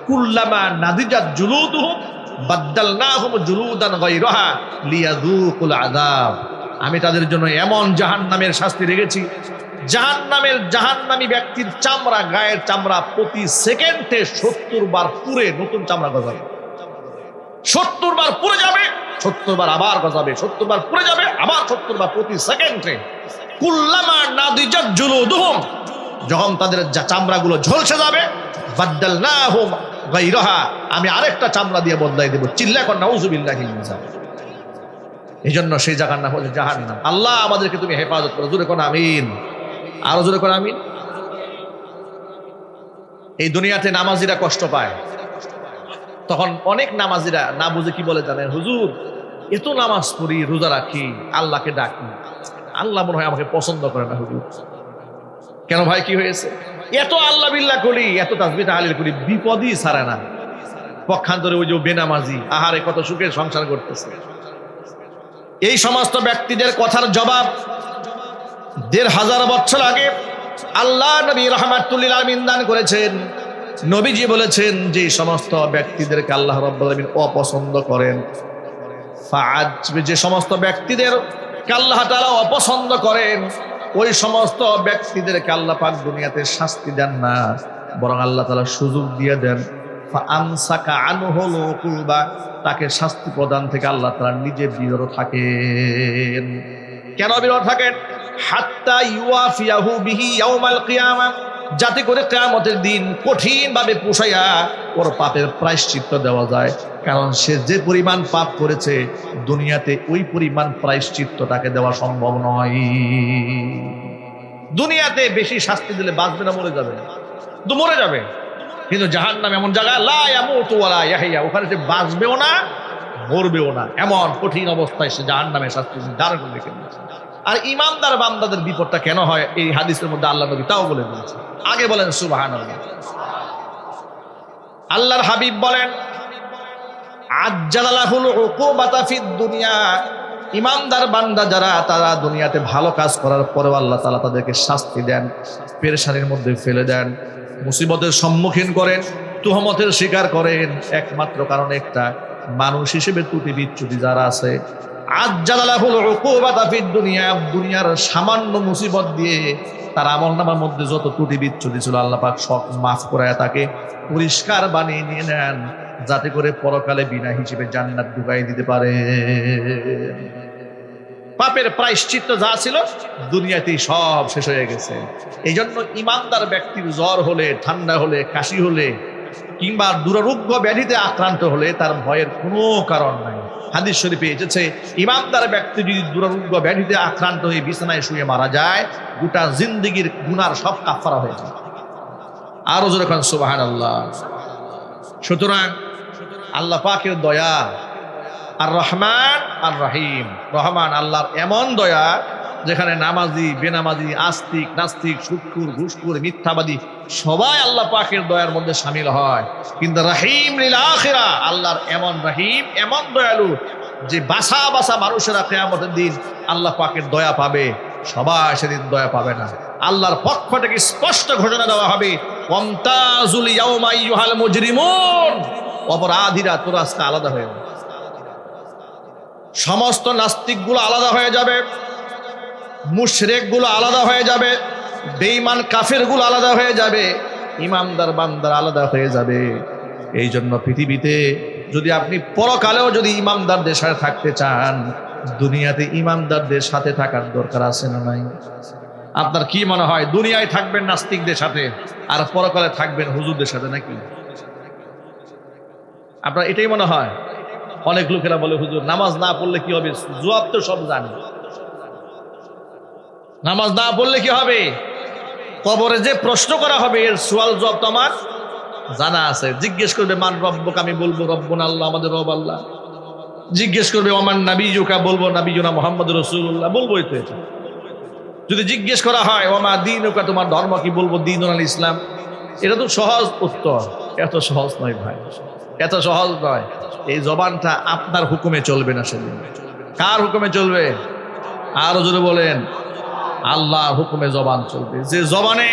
কুল্লামা নাদিজাত জুলুদুহুম বাদদালনাহুম জুলুদান গায়রাহা লিয়াযুকুল আযাব। আমি তাদের জন্য এমন জাহান্নামের শাস্তি রেখেছি, জাহান্নামী ব্যক্তির চামড়া, গায়ের চামড়া প্রতি সেকেন্ডে 70 বার পুড়ে নতুন চামড়া গজাবে। 70 বার পুড়ে যাবে, 70 বার আবার গজাবে, 70 বার পুড়ে যাবে, আবার 70 বার প্রতি সেকেন্ডে। কুল্লামা নাদিজাত জুলুদুহুম, যখন তাদের চামড়াগুলো ঝলসে যাবে, বাদদালনাহুম গায়রাহা, আমি আরেকটা চামড়া দিয়ে বদলাই দেব। চিল্লা কর নাউযুবিল্লাহি মিন যালিক। এই জন্য সেই জায়গার নাম হচ্ছে জাহান্নাম। আল্লাহ আমাদেরকে তুমি হেফাজত করো। জোরে কোন আমিন, আরো জোরে কোন আমিন। এই দুনিয়াতে নামাজিরা কষ্ট পায়, তখন অনেক নামাজিরা না বুঝে কি বলে জানেন, হুজুর এত নামাজ পড়ি, রোজা রাখি, আল্লাহকে ডাকি, আল্লাহ মনে হয় আমাকে পছন্দ করে না হুজুর। কেন ভাই, কি হয়েছে? এত আল্লাহ বিল্লাহ করি, এত তাসবিহ তাহলিল করি, বিপদই ছাড়ে না। পক্ষান্তরে ওই যে বেনামাজি, আহারে কত সুখে সংসার করতেছে। এই সমস্ত ব্যক্তিদের কথার জবাব 1500 বছর আগে আল্লাহ নবী রাহমাতুল লিল আলামিন দান করেছেন। নবীজি বলেছেন, যে সমস্ত ব্যক্তিদেরকে আল্লাহ রাব্বুল আলামিন অপছন্দ করেন, যে সমস্ত ব্যক্তিদেরকে আল্লাহ তাআলা অপছন্দ করেন, ওই সমস্ত ব্যক্তিদেরকে আল্লাহ পাক দুনিয়াতে শাস্তি দেন না, বরং আল্লাহ তাআলা সুযোগ দিয়ে দেন। ফাআমসাকা আনহুল উকুবা, তাকে শাস্তি প্রদান থেকে আল্লাহ তাআলা নিজে বিরত থাকেন। কেন বিরত থাকেন? হাত্তা ইউয়াফিয়াহু বিহি ইয়াউমাল কিয়ামা, যাতে করে কিয়ামতের দিন কঠিন ভাবে পুষাইয়া ওর পাপের প্রায়শ্চিত্ত দেওয়া যায়। কারণ সে যে পরিমাণ পাপ করেছে, দুনিয়াতে ওই পরিমাণ প্রায়শ্চিত্ত তাকে দেওয়া সম্ভব নয়। দুনিয়াতে বেশি শাস্তি দিলে বাঁচবে না, মরে যাবে? তো মরে যাবে। কিন্তু জাহান্নাম এমন জায়গা, লা ইয়ামুতু ওয়া লা ইয়াহইয়া, ওখানে সে বাঁচবেও না, মরবেও না। এমন কঠিন অবস্থায় সে জাহান্নামের শাস্তি ধারণ করে রেখে দিয়েছে। আর ইমানদার বান্দাদের বিপদটা কেন হয়, এই হাদিসের মধ্যে আল্লাহ নবী তাও বলে দিয়েছে। আগে বলেন সুবহানাল্লাহ। আল্লাহর হাবিব বলেন, আজ্জালাহুল উকুবাতা ফিদ দুনিয়া, ইমানদার বান্দা যারা, তারা দুনিয়াতে ভালো কাজ করার পরেও আল্লাহ তাআলা তাদেরকে শাস্তি দেন, পেরেশানির মধ্যে ফেলে দেন, মুসিবতের সম্মুখীন করেন, তুহমতের শিকার করেন। একমাত্র কারণ একটা, মানুষ হিসেবে ত্রুটি বিচ্যুতি যারা আছে, আজ্জালাহুল উকুবাতা ফিদ দুনিয়া, দুনিয়ার সামান্য মুসিবত দিয়ে তার আমলনামার মধ্যে যত ত্রুটি বিচ্যুতি ছিল আল্লাহ পাক সব মাফ করায় তাকে পরিষ্কার বানিয়ে নিয়ে নেন, যাতে করে পরকালে বিনা হিসেবে জান্নাত ঢুকাই দিতে পারে। পাপের প্রায়শ্চিত্ত যা ছিল দুনিয়াতেই সব শেষ হয়ে গেছে। এই জন্য ইমানদার ব্যক্তির জ্বর হলে, ঠান্ডা হলে, কাশি হলে কিংবা দুরারোগ্য ব্যাধিতে আক্রান্ত হলে তার ভয়ের কোনো কারণ নাই। হাদিস শরীফে এসেছে, ইমানদার ব্যক্তি যদি দুরারোগ্য ব্যাধিতে আক্রান্ত হয়ে বিছানায় শুয়ে মারা যায়, গোটা জিন্দেগির গুনার সব কাফারা হয়ে যায়। আরো জোরে খান সুবহানাল্লাহ। সুতরাং আল্লাহ পাকের দয়া, আর রহমান আর রহিম, রহমান আল্লাহর এমন দয়া যেখানে নামাজি, বেনামাজি, আস্তিক, নাস্তিক, সুৎখুর, ঘুষখুর, মিথ্যাবাদী সবাই আল্লাহ পাকের দয়ার মধ্যে শামিল হয়। কিন্তু রহিম লিল আখিরা, আল্লাহর এমন রহিম, এমন দয়ালু যে বাসা বাসা মানুষেরা কিয়ামতের দিন আল্লাহ পাকের দয়া পাবে, সবাই সেদিন দয়া পাবে না। আল্লাহর পক্ষ থেকে স্পষ্ট ঘোষণা দেওয়া হবে, ওয়ামতাজুল ইয়াউমা আইয়ুহাল মুজরিমুন, অপরাধীরা তোরা আজকে আলাদা হয়ে যাবে। সমস্ত নাস্তিকগুলো আলাদা হয়ে যাবে, মুশরিকগুলো আলাদা হয়ে যাবে, বেঈমান কাফেরগুলো আলাদা হয়ে যাবে, ইমানদার বান্দার আলাদা হয়ে যাবে। এই জন্য পৃথিবীতে যদি আপনি পরকালেও যদি ইমানদারদের সাথে থাকতে চান, দুনিয়াতে ইমানদারদের সাথে থাকার দরকার আছে না নাই? আপনার কি মনে হয় দুনিয়ায় থাকবেন নাস্তিকদের সাথে আর পরকালে থাকবেন হুজুরদের সাথে নাকি? আপনার এটাই মনে হয়? অনেক লোকেরা বলে হুজুর নামাজ না পড়লে কি হবে? জবাব তো সব জানে। নামাজ না পড়লে কি হবে? কবরে যে প্রশ্ন করা হবে এর সওয়াল জবাব তো আমার জানা আছে। জিজ্ঞেস করবে মান রব্বুক, আমি বলবো রব্বুনা আল্লাহ, আমাদের রব আল্লাহ। জিজ্ঞেস করবে ওমান নাবিয়ুকা, বলবো নাবিয়ুনা মুহাম্মদুর রাসূলুল্লাহ, বলবোই তো এটা। যদি জিজ্ঞেস করা হয় ওমা দীনুকা, তোমার ধর্ম কি, বলবো দীনুল ইসলাম। এটা তো সহজ উত্তর। এত সহজ নয় ভাই, এত সহজ নয়। এই জবানটা আপনার হুকুমে চলবে না সেদিন। কার হুকুমে চলবে? আরো জোরে বলেন, আল্লাহর হুকুমে জবান চলবে। যে জবানে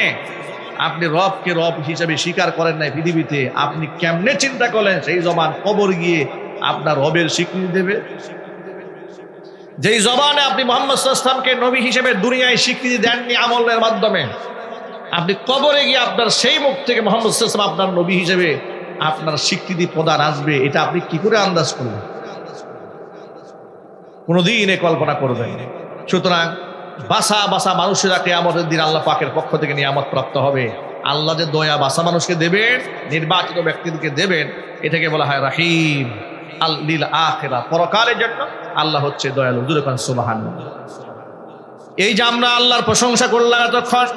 আপনি রবকে রব হিসাবে স্বীকার করেন নাই পৃথিবীতে, আপনি কেমনে চিন্তা করলেন সেই জবান কবর গিয়ে আপনার রবের স্বীকৃতি দেবে? যেই জবানে আপনি মুহাম্মদ সাল্লাল্লাহু আলাইহি ওয়াসাল্লামকে নবী হিসেবে দুনিয়ায় স্বীকৃতি দেননি আমলের মাধ্যমে, আপনি কবরে গিয়ে আপনার সেই মুখ থেকে মুহাম্মদ সাল্লাল্লাহু আলাইহি ওয়াসাল্লাম আপনার নবী হিসেবে আপনার স্বীকৃতি প্রদান আসবে, এটা আপনি কি করে আন্দাজ করলেন? কোনদিন এ কল্পনা করবেন? সুতরাং বাসা বাসা মানুষেরা কিয়ামতের দিন আল্লাহ পাকের পক্ষ থেকে নিয়ামত প্রাপ্ত হবে। আল্লাহ যে দয়া বাসা মানুষকে দেবেন, নির্বাচিত ব্যক্তিদেরকে দেবেন, এটাকে বলা হয় রহিম আল লিল আখিরা, পরকালের জন্য আল্লাহ হচ্ছে দয়ালু। দুরকান সুবহানাল্লাহ। এই যে আমরা আল্লাহর প্রশংসা করলাম এতক্ষণ,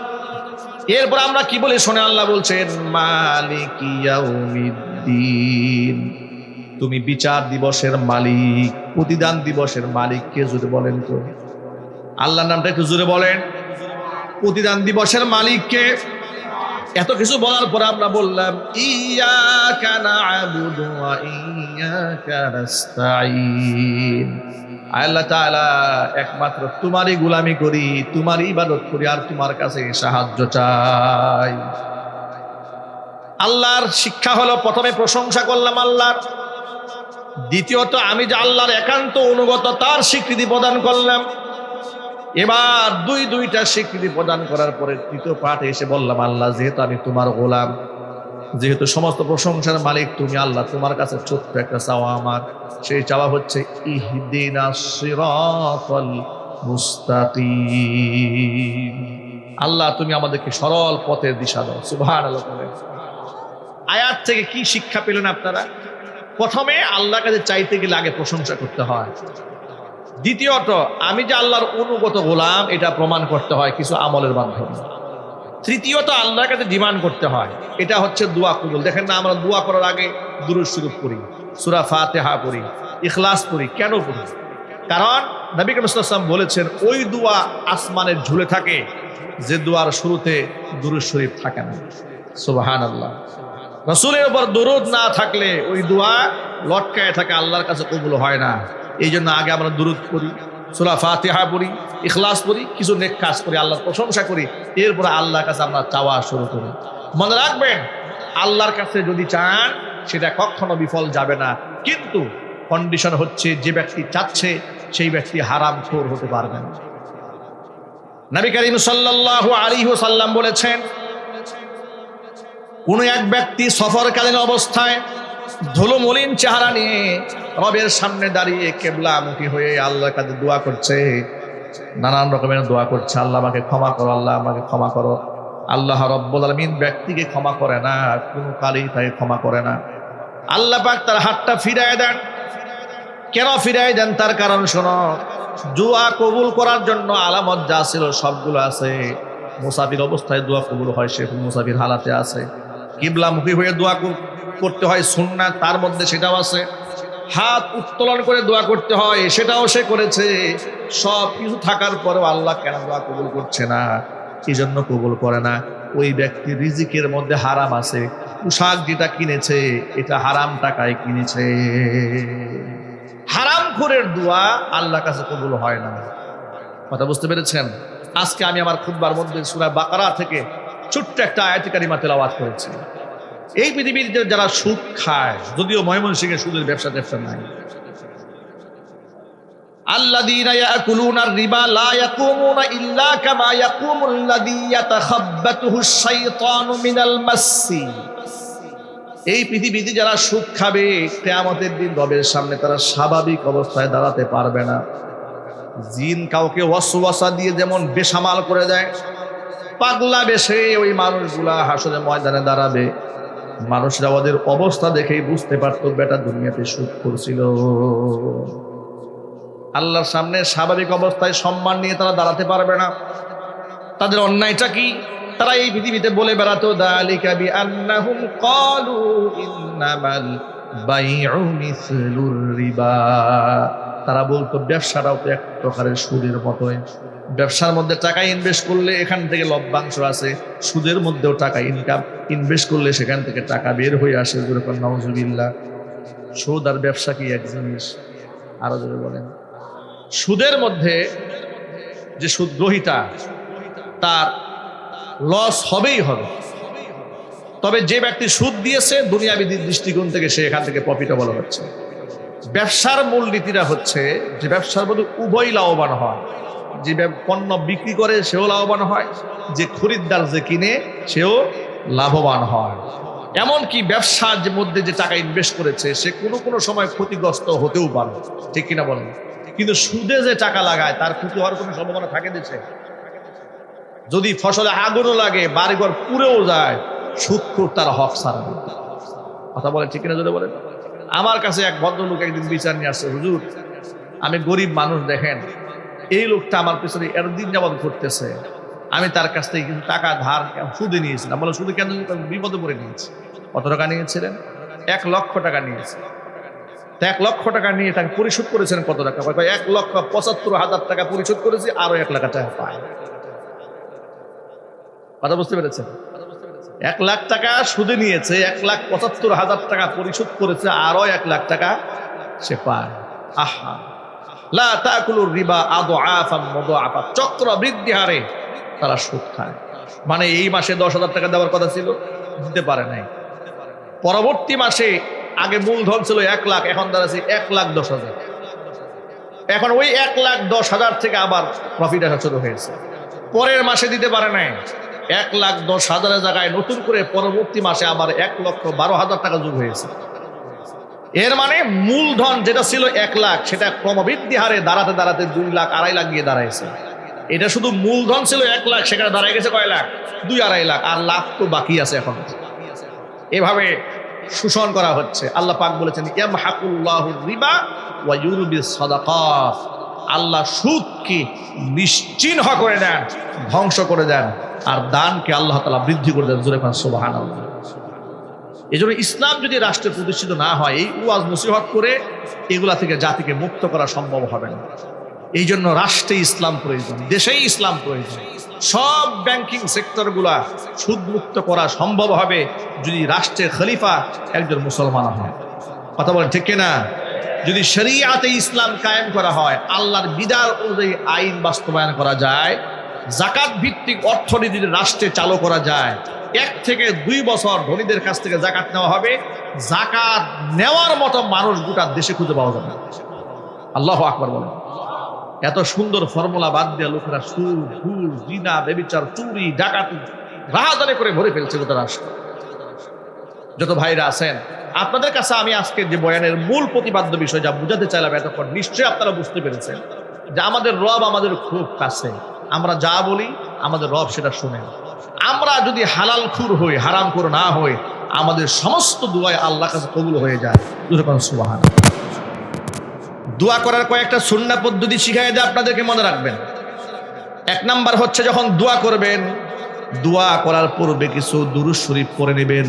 এরপর আমরা কি বলি শুনে? আল্লাহ বলছেন মালিকি ইয়াউমিদ্দিন, তুমি বিচার দিবসের মালিক, প্রতিদান দিবসের মালিক কে যদি বলেন তো? আল্লাহর নামটা একটু জোরে বলেন। প্রতিদান দিবসের মালিককে। এত কিছু বলার পরে আমরা বললাম ইয়াকা না'বুদু ওয়া ইয়াকা নাস্তাঈন, আল্লাহ তাআলা একমাত্র তোমারই গোলামি করি, তোমারই ইবাদত করি, আর তোমার কাছে সাহায্য চাই। আল্লাহর শিক্ষা হলো প্রথমে প্রশংসা করলাম আল্লাহর, দ্বিতীয়ত আমি যে আল্লাহর একান্ত অনুগত তার স্বীকৃতি প্রদান করলাম। এবার দুইটা স্বীকৃতি প্রদান করার পরে তৃতীয় পাঠে এসে বললাম আল্লাহ যেহেতু আমি তোমার গোলাম, যেহেতু সমস্ত প্রশংসার মালিক তুমি আল্লাহ, তোমার কাছে ছোট্ট একটা চাওয়া আমার, সেই চাওয়া হচ্ছে ইহদিনাস সিরাতাল মুস্তাকিম। আল্লাহ তুমি আমাদেরকে সরল পথের দিশা দাও। সুবহানাল্লাহ। আয়াত থেকে কি শিক্ষা পেলেন আপনারা? প্রথমে আল্লাহর কাছে চাইতে গেলে আগে প্রশংসা করতে হয়। দ্বিতীয়ত আমি যে আল্লাহর অনুগত গোলাম এটা প্রমাণ করতে হয় কিছু আমলের মাধ্যমে। তৃতীয়ত আল্লাহর কাছে ডিমান্ড করতে হয়, এটা হচ্ছে দোয়া কবুল। দেখেন না, আমরা দোয়া করার আগে দুরূদ শরীফ পড়ি, সূরা ফাতিহা পড়ি, ইখলাস পড়ি। কেন পড়ি? কারণ নবী করিম সাল্লাল্লাহু আলাইহি ওয়াসাল্লাম বলেছেন ওই দোয়া আসমানের ঝুলে থাকে যে দোয়ার শুরুতে দুরূদ শরীফ থাকে না। সুবহানাল্লাহ। রাসূলের উপর দরুদ না থাকলে ওই দোয়া লটকায় থাকে, আল্লাহর কাছে কবুল হয় না। এই জন্য আগে আমরা দুরূদ পড়ি, সূরা ফাতিহা পড়ি, ইখলাস পড়ি, কিছু নেক কাজ করি, আল্লাহর প্রশংসা করি, এরপরে আল্লাহর কাছে আমরা চাওয়া শুরু করি। মনে রাখবেন, আল্লাহর কাছে যদি চান সেটা কখনো বিফল যাবে না, কিন্তু কন্ডিশন হচ্ছে যে ব্যক্তি চাচ্ছে সেই ব্যক্তি হারামখোর হতে পারবে না। নবী করিম সাল্লাল্লাহু আলাইহি ওয়াসাল্লাম বলেছেন, কোন এক ব্যক্তি সফরকালীন অবস্থায় ধুলোমলিন চেহারা নিয়ে রবের সামনে দাঁড়িয়ে কিবলামুখী হয়ে আল্লাহর কাছে দোয়া করছে, নানান রকমের দোয়া করছে, আল্লাহ আমাকে ক্ষমা করো, আল্লাহ আমাকে ক্ষমা করো। আল্লাহ রাব্বুল আলামিন ব্যক্তিকে ক্ষমা করে না, কোনো কালেই তাকে ক্ষমা করে না। আল্লাহ পাক তার হাতটা ফিরায় দেন। কেন ফিরায় দেন? তার কারণ শোনো, দোয়া কবুল করার জন্য আলামত যা ছিল সবগুলো আছে। মুসাফির অবস্থায় দোয়া কবুল হয়, সে মুসাফির হালাতে আছে। কিবলামুখী হয়ে দোয়া করতে হয় সুন্নাত, তার মধ্যে সেটাও আছে। হাত উত্তোলন করে দোয়া করতে হয়, সেটাও সে করেছে। সব কিছু থাকার পরেও আল্লাহ কেন দোয়া কবুল করছে না? এই জন্য কবুল করে না, ওই ব্যক্তির রিজিকের মধ্যে হারাম আছে। পোশাক যেটা কিনেছে এটা হারাম টাকায় কিনেছে। হারামখোরের দোয়া আল্লাহর কাছে কবুল হয় না। কথা বুঝতে পেরেছেন? আজকে আমি আমার খুতবার মধ্যে সূরা বাকারা থেকে ছোট্ট একটা আয়াত কারিমা তেলাওয়াত করেছি। এই পৃথিবীতে যারা সুদ খায়, যদিও ময়মনসিংহে সুদের ব্যবসা নাই, আল্লাযীনা ইয়াকুলুনার রিবা লা ইয়াকুমুনা ইল্লা কামা ইয়াকুমুল্লাযী ইয়াতাখাব্বাতুহুশ শাইতানু মিনাল মাসসি। এই পৃথিবীতে যারা সুদ খাবে, কিয়ামতের দিন রবের সামনে তারা স্বাভাবিক অবস্থায় দাঁড়াতে পারবে না। জিন কাউকে ওয়াসওয়াসা দিয়ে যেমন বেসামাল করে দেয়, পাগলা বেশে ওই মানুষগুলা হাসরের ময়দানে দাঁড়াবে। মানুষরা ওদের অবস্থা দেখেই বুঝতে পারতো বেটা দুনিয়াতে সুদ করছিল। আল্লাহর সামনে স্বাভাবিক অবস্থায় সম্মান নিয়ে তারা দাঁড়াতে পারবে না। তাদের অন্যায়টা কি? তারা এই পৃথিবীতে বলে বেড়াতো, যালিকা বিআন্নাহুম ক্বালু ইন্নামাল বাইউ মিসলুর রিবা। তারা বলতো ব্যবসাটাও তো এক প্রকারের সুদের মতোই। ব্যবসার মধ্যে টাকা ইনভেস্ট করলে এখান থেকে লভ্যাংশ আছে, সুদের মধ্যেও টাকা ইনভেস্ট করলে সেখান থেকে টাকা বের হয়ে আসে। যেরকম নাউজুবিল্লাহ। সুদ আর ব্যবসা কি এক জিনিস? আরো যদি বলেন, সুদের মধ্যে যে সুদ গ্রহীতা তার লস হবেই হবে, তবে যে ব্যক্তি সুদ দিয়েছে দুনিয়াবী দৃষ্টিকোণ থেকে সে এখান থেকে প্রফিটেবল হচ্ছে। ব্যবসার মূল নীতিটা হচ্ছে যে ব্যবসার মধ্যে উভয় লাভবান হয়। যে পণ্য বিক্রি করে সেও লাভবান হয়, যে খরিদ্দার যে কিনে সেও লাভবান হয়। এমনকি ব্যবসার মধ্যে যে টাকা ইনভেস্ট করেছে সে কোনো সময় ক্ষতিগ্রস্ত হতেও পারে, ঠিক কিনা বলেন? কিন্তু সুদে যে টাকা লাগায় তার ক্ষতি হওয়ার কোনো সম্ভাবনা থাকে দিচ্ছে? যদি ফসলে আগুনও লাগে, বাড়িঘর পুড়েও যায়, সুদখোর তার হক ছাড়বে। কথা বলে ঠিক কিনা? যদি বলেন, আমার কাছে এক ভদ্রলোক একদিন বিচার নিয়ে আসছে, হুজুর আমি গরিব মানুষ, দেখেন এই লোকটা আমার পিছনে এতদিন যাবত ঘুরতেছে, আমি তার কাছ থেকে কিন্তু টাকা ধার সুদে নিয়েছিলাম। বলে শুধু কেন? বিপদে পড়ে নিয়েছি। কত টাকা নিয়েছিলেন? 1 লক্ষ টাকা নিয়েছে। 1 লক্ষ টাকা নিয়ে তাকে পরিশোধ করেছেন কত টাকা? 1,75,000 টাকা পরিশোধ করেছি, আরো 1 লাখ টাকা পায়। কথা বুঝতে পেরেছেন? 1 লাখ টাকা সুদে নিয়েছে, 1,75,000 টাকা পরিশোধ করেছে, আরো 1 লাখ টাকা সে পায়। আহা, লা তাকুলুর রিবা আদআফাম মুদাআফা। চক্রবৃদ্ধি হারে তারা সুদ খায়। মানে এই মাসে 10,000 টাকা দেওয়ার কথা ছিল, দিতে পারে নাই। পরবর্তী মাসে আগে মূলধন ছিল 1 লাখ, এখন দাঁড়াচ্ছে 1,10,000। এখন ওই 1,10,000 থেকে আবার প্রফিট আসা শুরু হয়েছে। পরের মাসে দিতে পারে নাই, 1,10,000 জায়গায় নতুন করে পরবর্তী মাসে আবার 1,12,000 টাকা যোগ হয়েছে। এর মানে মূলধন যেটা ছিল 1 লাখ সেটা ক্রমবৃদ্ধি হারে দাঁড়াতে দাঁড়াতে 2 লাখ 2.5 লাখ গিয়ে দাঁড়াইছে। এটা শুধু মূলধন ছিল 1 লাখ, সেখানে দাঁড়ায় গেছে কয় লাখ? 2-2.5 লাখ, আর লাখ তো বাকি আছে এখন। এভাবে শোষণ করা হচ্ছে। আল্লাহ পাক বলেছেন, ইয়ামহাকুল্লাহুর রিবা ওয়া ইউরবিস সাদাকাত। আল্লাহ সুদকে নিশ্চিহ্ন করে দেন, ধ্বংস করে দেন, আর দানকে আল্লাহ তাআলা বৃদ্ধি করে দেন। জোরে বলেন সুবহানাল্লাহ। এই জন্য ইসলাম যদি রাষ্ট্রে প্রতিষ্ঠিত না হয়, এই ওয়াজ নসিহত করে এগুলা থেকে জাতিকে মুক্ত করা সম্ভব হবে না। এই জন্য রাষ্ট্রে ইসলাম প্রয়োজন, দেশেই ইসলাম প্রয়োজন। সব ব্যাংকিং সেক্টরগুলা সুদমুক্ত করা সম্ভব হবে যদি রাষ্ট্রের খলিফা একজন মুসলমান হয়। কথা বলেন ঠিক কিনা? যদি শরীয়তে ইসলাম কায়েম করা হয়, আল্লাহর বিধান অনুযায়ী আইন বাস্তবায়ন করা যায়, যাকাত ভিত্তিক অর্থনীতির রাষ্ট্রে চালু করা যায়, 1 থেকে 2 বছর ধনীদের কাছ থেকে যাকাত নেওয়া হবে, যাকাত নেওয়ার মতো মানুষ গোটা দেশে খুঁজে পাওয়া যাবে। আল্লাহু আকবার বলেন। এত সুন্দর ফর্মুলা বাদ দিয়ে লোকেরা সুদ, ঘুষ, জিনা, ব্যভিচার, চুরি, ডাকাতি, রাহাজানি করে ভরে ফেলছে গোটা রাষ্ট্র। যত ভাইরা আছেন, আপনাদের কাছে আমি আজকে যে বয়ানের মূল প্রতিপাদ্য বিষয় যা বুঝাতে চাইলাম এতক্ষণ, নিশ্চয়ই আপনারা বুঝতে পেরেছেন যে আমাদের রব আমাদের খুব কাছে। আমরা যা বলি আমাদের রব সেটা শুনেন। আমরা যদি হালাল খুর হই, হারাম খুর না হই, আমাদের সমস্ত দুয়ায় আল্লাহর কাছে কবুল হয়ে যায়। সুবহানাল্লাহ। দোয়া করার কয়েকটা সুন্নাহ পদ্ধতি শিখাই দেয়, আপনাদেরকে মনে রাখবেন। 1 নাম্বার হচ্ছে, যখন দোয়া করবেন, দোয়া করার পূর্বে কিছু দুরূদ শরীফ পড়ে নেবেন।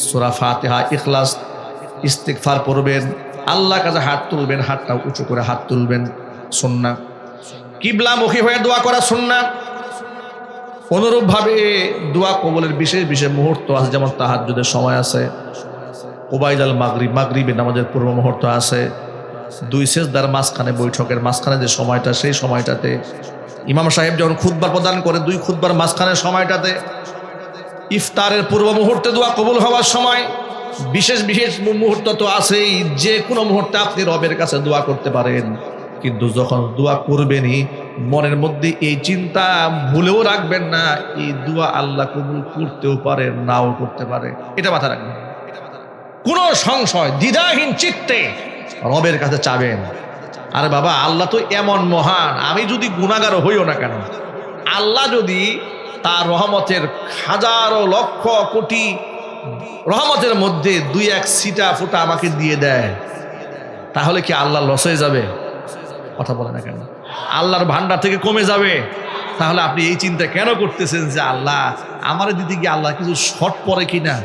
সূরা ফাতিহা, ইখলাস, ইস্তিগফার পড়বেন। আল্লাহর কাছে হাত তুলবেন, হাতটা উঁচু করে হাত তুলবেন, সুন্নাহ। কিবলামুখী হয়ে দোয়া করা সুন্নাহ। অনুরূপভাবে দোয়া কবুলের বিশেষ বিশেষ মুহূর্ত আছে, যেমন তাহাজ্জুদের সময় আছে, কুবাইদাল মাগরিব, মাগরিবের নামাজের পূর্ব মুহূর্ত আছে, 2 সেজদার মাঝখানে, বৈঠকের মাঝখানে যে সময়টা, সেই সময়টাতে ইমাম সাহেব যখন খুতবা প্রদান করে 2 খুতবার মাঝখানের সময়টাতে, ইফতারের পূর্ব মুহূর্তে দোয়া কবুল হওয়ার সময়, বিশেষ বিশেষ মুহূর্ত তো আছেই। যে কোনো মুহূর্তে আপনি রবের কাছে দোয়া করতে পারেন, কিন্তু যখন দোয়া করবেনই মনের মধ্যে এই চিন্তা ভুলেও রাখবেন না, এই দোয়া আল্লাহ কবুল করতেও পারে, নাও করতে পারে। এটা মাথায় রাখবেন। কোনো সংশয়, দ্বিধাহীন চিত্তে রবের কাছে চাবেন। আরে বাবা, আল্লাহ তো এমন মহান, আমি যদি গুনাহগার হইও না কেন, আল্লাহ যদি তার রহমতের হাজারো লক্ষ কোটি রহমতের মধ্যে 2-1 ছিটা ফোঁটা আমাকে দিয়ে দেয়, তাহলে কি আল্লাহ লস হয়ে যাবে? কথা বলে না কেন? আল্লাহর ভান্ডার থেকে কমে যাবে? তাহলে আপনি এই চিন্তা কেন করতেছেন যে আল্লাহ আমার দিতে গিয়ে আল্লাহ কিছু শর্ট পড়ে কিনা,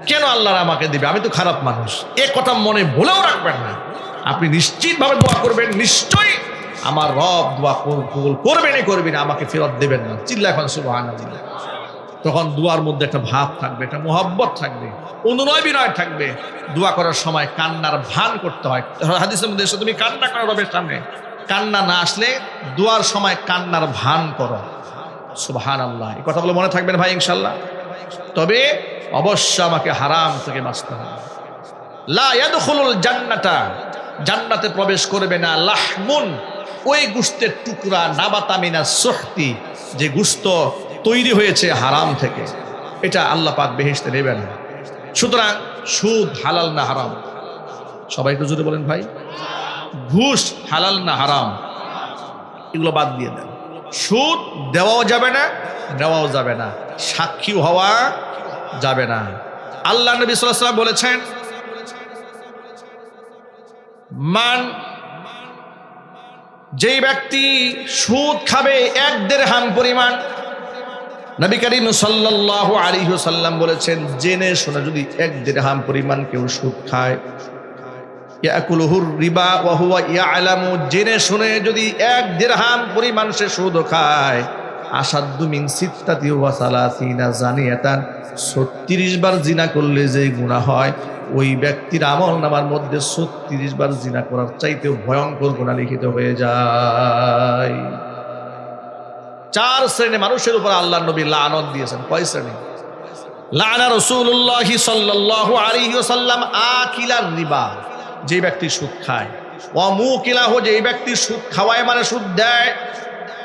কেন আল্লাহ আমাকে দিবে, আমি তো খারাপ মানুষ, এ কথা মনে বলেও রাখবেন না। আপনি নিশ্চিতভাবে দোয়া করবেন, নিশ্চয়ই আমার রব দোয়া কবুল করবেনই করবেন, আমাকে ফেরত দেবেন না। চিল্লা এখন সুবহানাল্লাহ। তখন দোয়ার মধ্যে একটা ভাব থাকবে, একটা মোহাব্বত থাকবে, অনুনয় বিনয় থাকবে। দোয়া করার সময় কান্নার ভান করতে হয়। হাদিসের মধ্যে এসে তুমি কান্না করো রবের সামনে, কান্না না আসলে দোয়ার সময় কান্নার ভান করো। সুবহানাল্লাহ। এই কথাগুলো মনে থাকবেন ভাই ইনশাল্লাহ। তবে অবশ্য আমাকে হারাম থেকে বাঁচতে হবে। লা ইয়াদখুলুল জান্নাতা, জান্নাতে প্রবেশ করবে না লাহমুন, ওই গোশতের টুকরা, নাবাতা মিনাস সুহতি, যে গোশত তৈরি হয়েছে হারাম থেকে, এটা আল্লাহ পাক বেহেশতে নেবেন না। সুতরাং সুদ হালাল না হারাম? সবাই একটু জোরে বলেন ভাই। ঘুষ হালাল না হারাম? এগুলো বাদ দিয়ে দেন। সুদ দেওয়াও যাবে না, নেওয়াও যাবে না, সাক্ষী হওয়া যাবে না। আল্লাহ নবী সাল্লাল্লাহু আলাইহি ওয়াসাল্লাম বলেছেন, যেই ব্যক্তি সুদ খাবে 1 দিরহাম পরিমাণ, নবী করিম সাল্লাল্লাহু আলাইহি ওয়াসাল্লাম বলেছেন, জেনে শুনে যদি 1 দিরহাম পরিমাণ কেউ সুদ খায়, ইয়াকুলুহুর রিবা ওয়া হুয়া ইয়ালামু, জেনে শুনে যদি 1 দিরহাম পরিমাণ সে সুদ খায়, আসাদ্দু মিন সিত্তাতি ওয়া সালাসিনা জানিয়াতান, 36 বার জিনা করলে যে গুনাহ হয়, ওই ব্যক্তির আমলনামার মধ্যে 36 বার জিনা করার চাইতেও ভয়ঙ্কর গুনাহ লিখিত হয়ে যায়। 4 শ্রেণীর মানুষের উপর আল্লাহর নবী লানত দিয়েছেন। কয় শ্রেণী? লানা রাসূলুল্লাহ সাল্লাল্লাহু আলাইহি ওয়াসাল্লাম আকিলার রিবা, যে ব্যক্তি সুদ খায়, ওয়া মুকিলাহু, যেই ব্যক্তি সুদ খাওয়ায় মানে সুদ দেয়,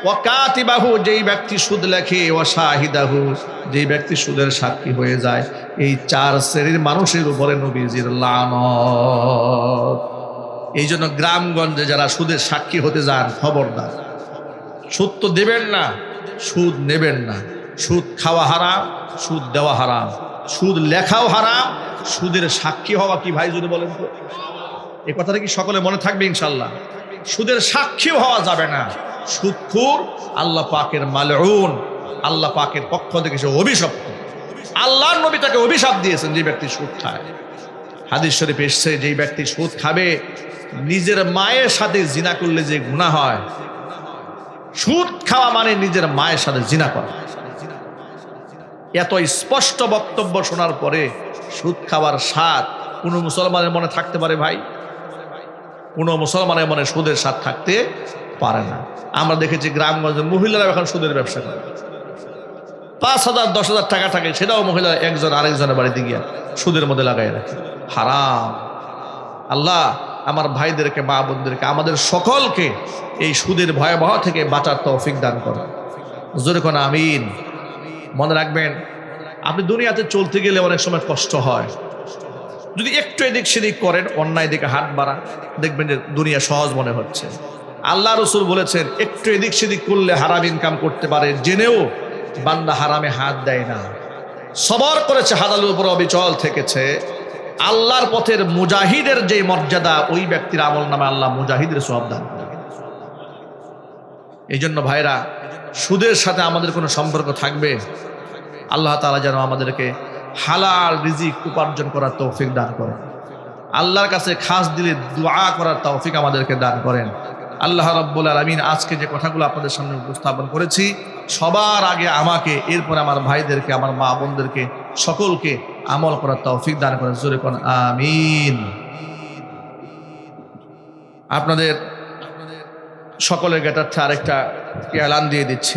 ওয়া কাতিবাহু, যেই ব্যক্তি সুদ লেখে, ওয়া শাহিদাহু, যেই ব্যক্তি সুদের সাক্ষী হয়ে যায়। এই 4 শ্রেণীর মানুষের উপরে নবীজির লানত। এই জন্য গ্রামগঞ্জে যারা সুদের সাক্ষী হতে যান, খবরদার, সুদ তো দেবেন না, সুদ নেবেন না। সুদ খাওয়া হারাম, সুদ দেওয়া হারাম, সুদ লেখাও হারাম, সুদের সাক্ষী হওয়া কি ভাই যদি বলেন তো? এই কথাটা কি সকলে মনে থাকবে ইনশাল্লাহ? সুদের সাক্ষীও হওয়া যাবে না। সুদখোর আল্লাহ পাকের মালউন, আল্লাহ পাকের পক্ষ থেকে সে অভিশপ্ত। আল্লাহর নবী তাকে অভিশাপ দিয়েছেন যে ব্যক্তি সুদ খায়। হাদিস শরীফে এসেছে, যেই ব্যক্তি সুদ খাবে, নিজের মায়ের সাথে জিনা করলে যে গুনাহ হয়, সুদ খাওয়া মানে নিজের মায়ের সাথে জিনা করা। এত স্পষ্ট বক্তব্য শোনার পরে সুদ খাওয়ার স্বাদ কোন মুসলমানের মনে থাকতে পারে ভাই? কোনো মুসলমানের মনে সুদের স্বাদ থাকতে পারে না। আমরা দেখেছি গ্রামগঞ্জে মহিলারা এখন সুদের ব্যবসা করে, 5,000 10,000 টাকা থাকে, সেটাও মহিলা একজন আরেকজনের বাড়িতে গিয়া সুদের মধ্যে লাগাই রাখে। হারাম। আল্লাহ আমার ভাইদেরকে, মা বোনদেরকে, আমাদের সকলকে এই সুদের ভয়াবহ থেকে বাঁচার তৌফিক দান করো। জোরে কোন আমিন। মনে রাখবেন, আপনি দুনিয়াতে চলতে গেলে অনেক সময় কষ্ট হয়। যদি একটু এদিক সেদিক করেন, অন্যায় দিকে হাত বাড়ান, দেখবেন যে দুনিয়া সহজ মনে হচ্ছে। আল্লাহ রসুল বলেছেন, একটু এদিক সেদিক করলে হারাম ইনকাম করতে পারে, জেনেও বান্দা হারামে হাত দেয় না, সবর করেছে, হালালের উপর অবিচল থেকেছে। আল্লাহর পথের মুজাহিদের যে মর্যাদা, ওই ব্যক্তির আমল নামে আল্লাহ মুজাহিদের সওয়াব দান করেন। এই জন্য ভাইরা, সুদের সাথে আমাদের কোনো সম্পর্ক থাকবে, আল্লাহ তাআলা যেন আমাদেরকে হালাল রিজিক উপার্জন করার তৌফিক দান করেন। আল্লাহর কাছে খাস দিলে দোয়া করার তৌফিক আমাদেরকে দান করেন। আল্লাহ রাব্বুল আলামিন আজকে যে কথাগুলো আপনাদের সামনে উপস্থাপন করেছি, সবার আগে আমাকে, এরপর আমার ভাইদেরকে, আমার মা বোনদেরকে, সকলকে আমল করার তৌফিক দান করেন। জোরে কোন আমিন। আপনাদের সকলের জ্ঞাতার্থে আরেকটা এলান দিয়ে দিচ্ছি।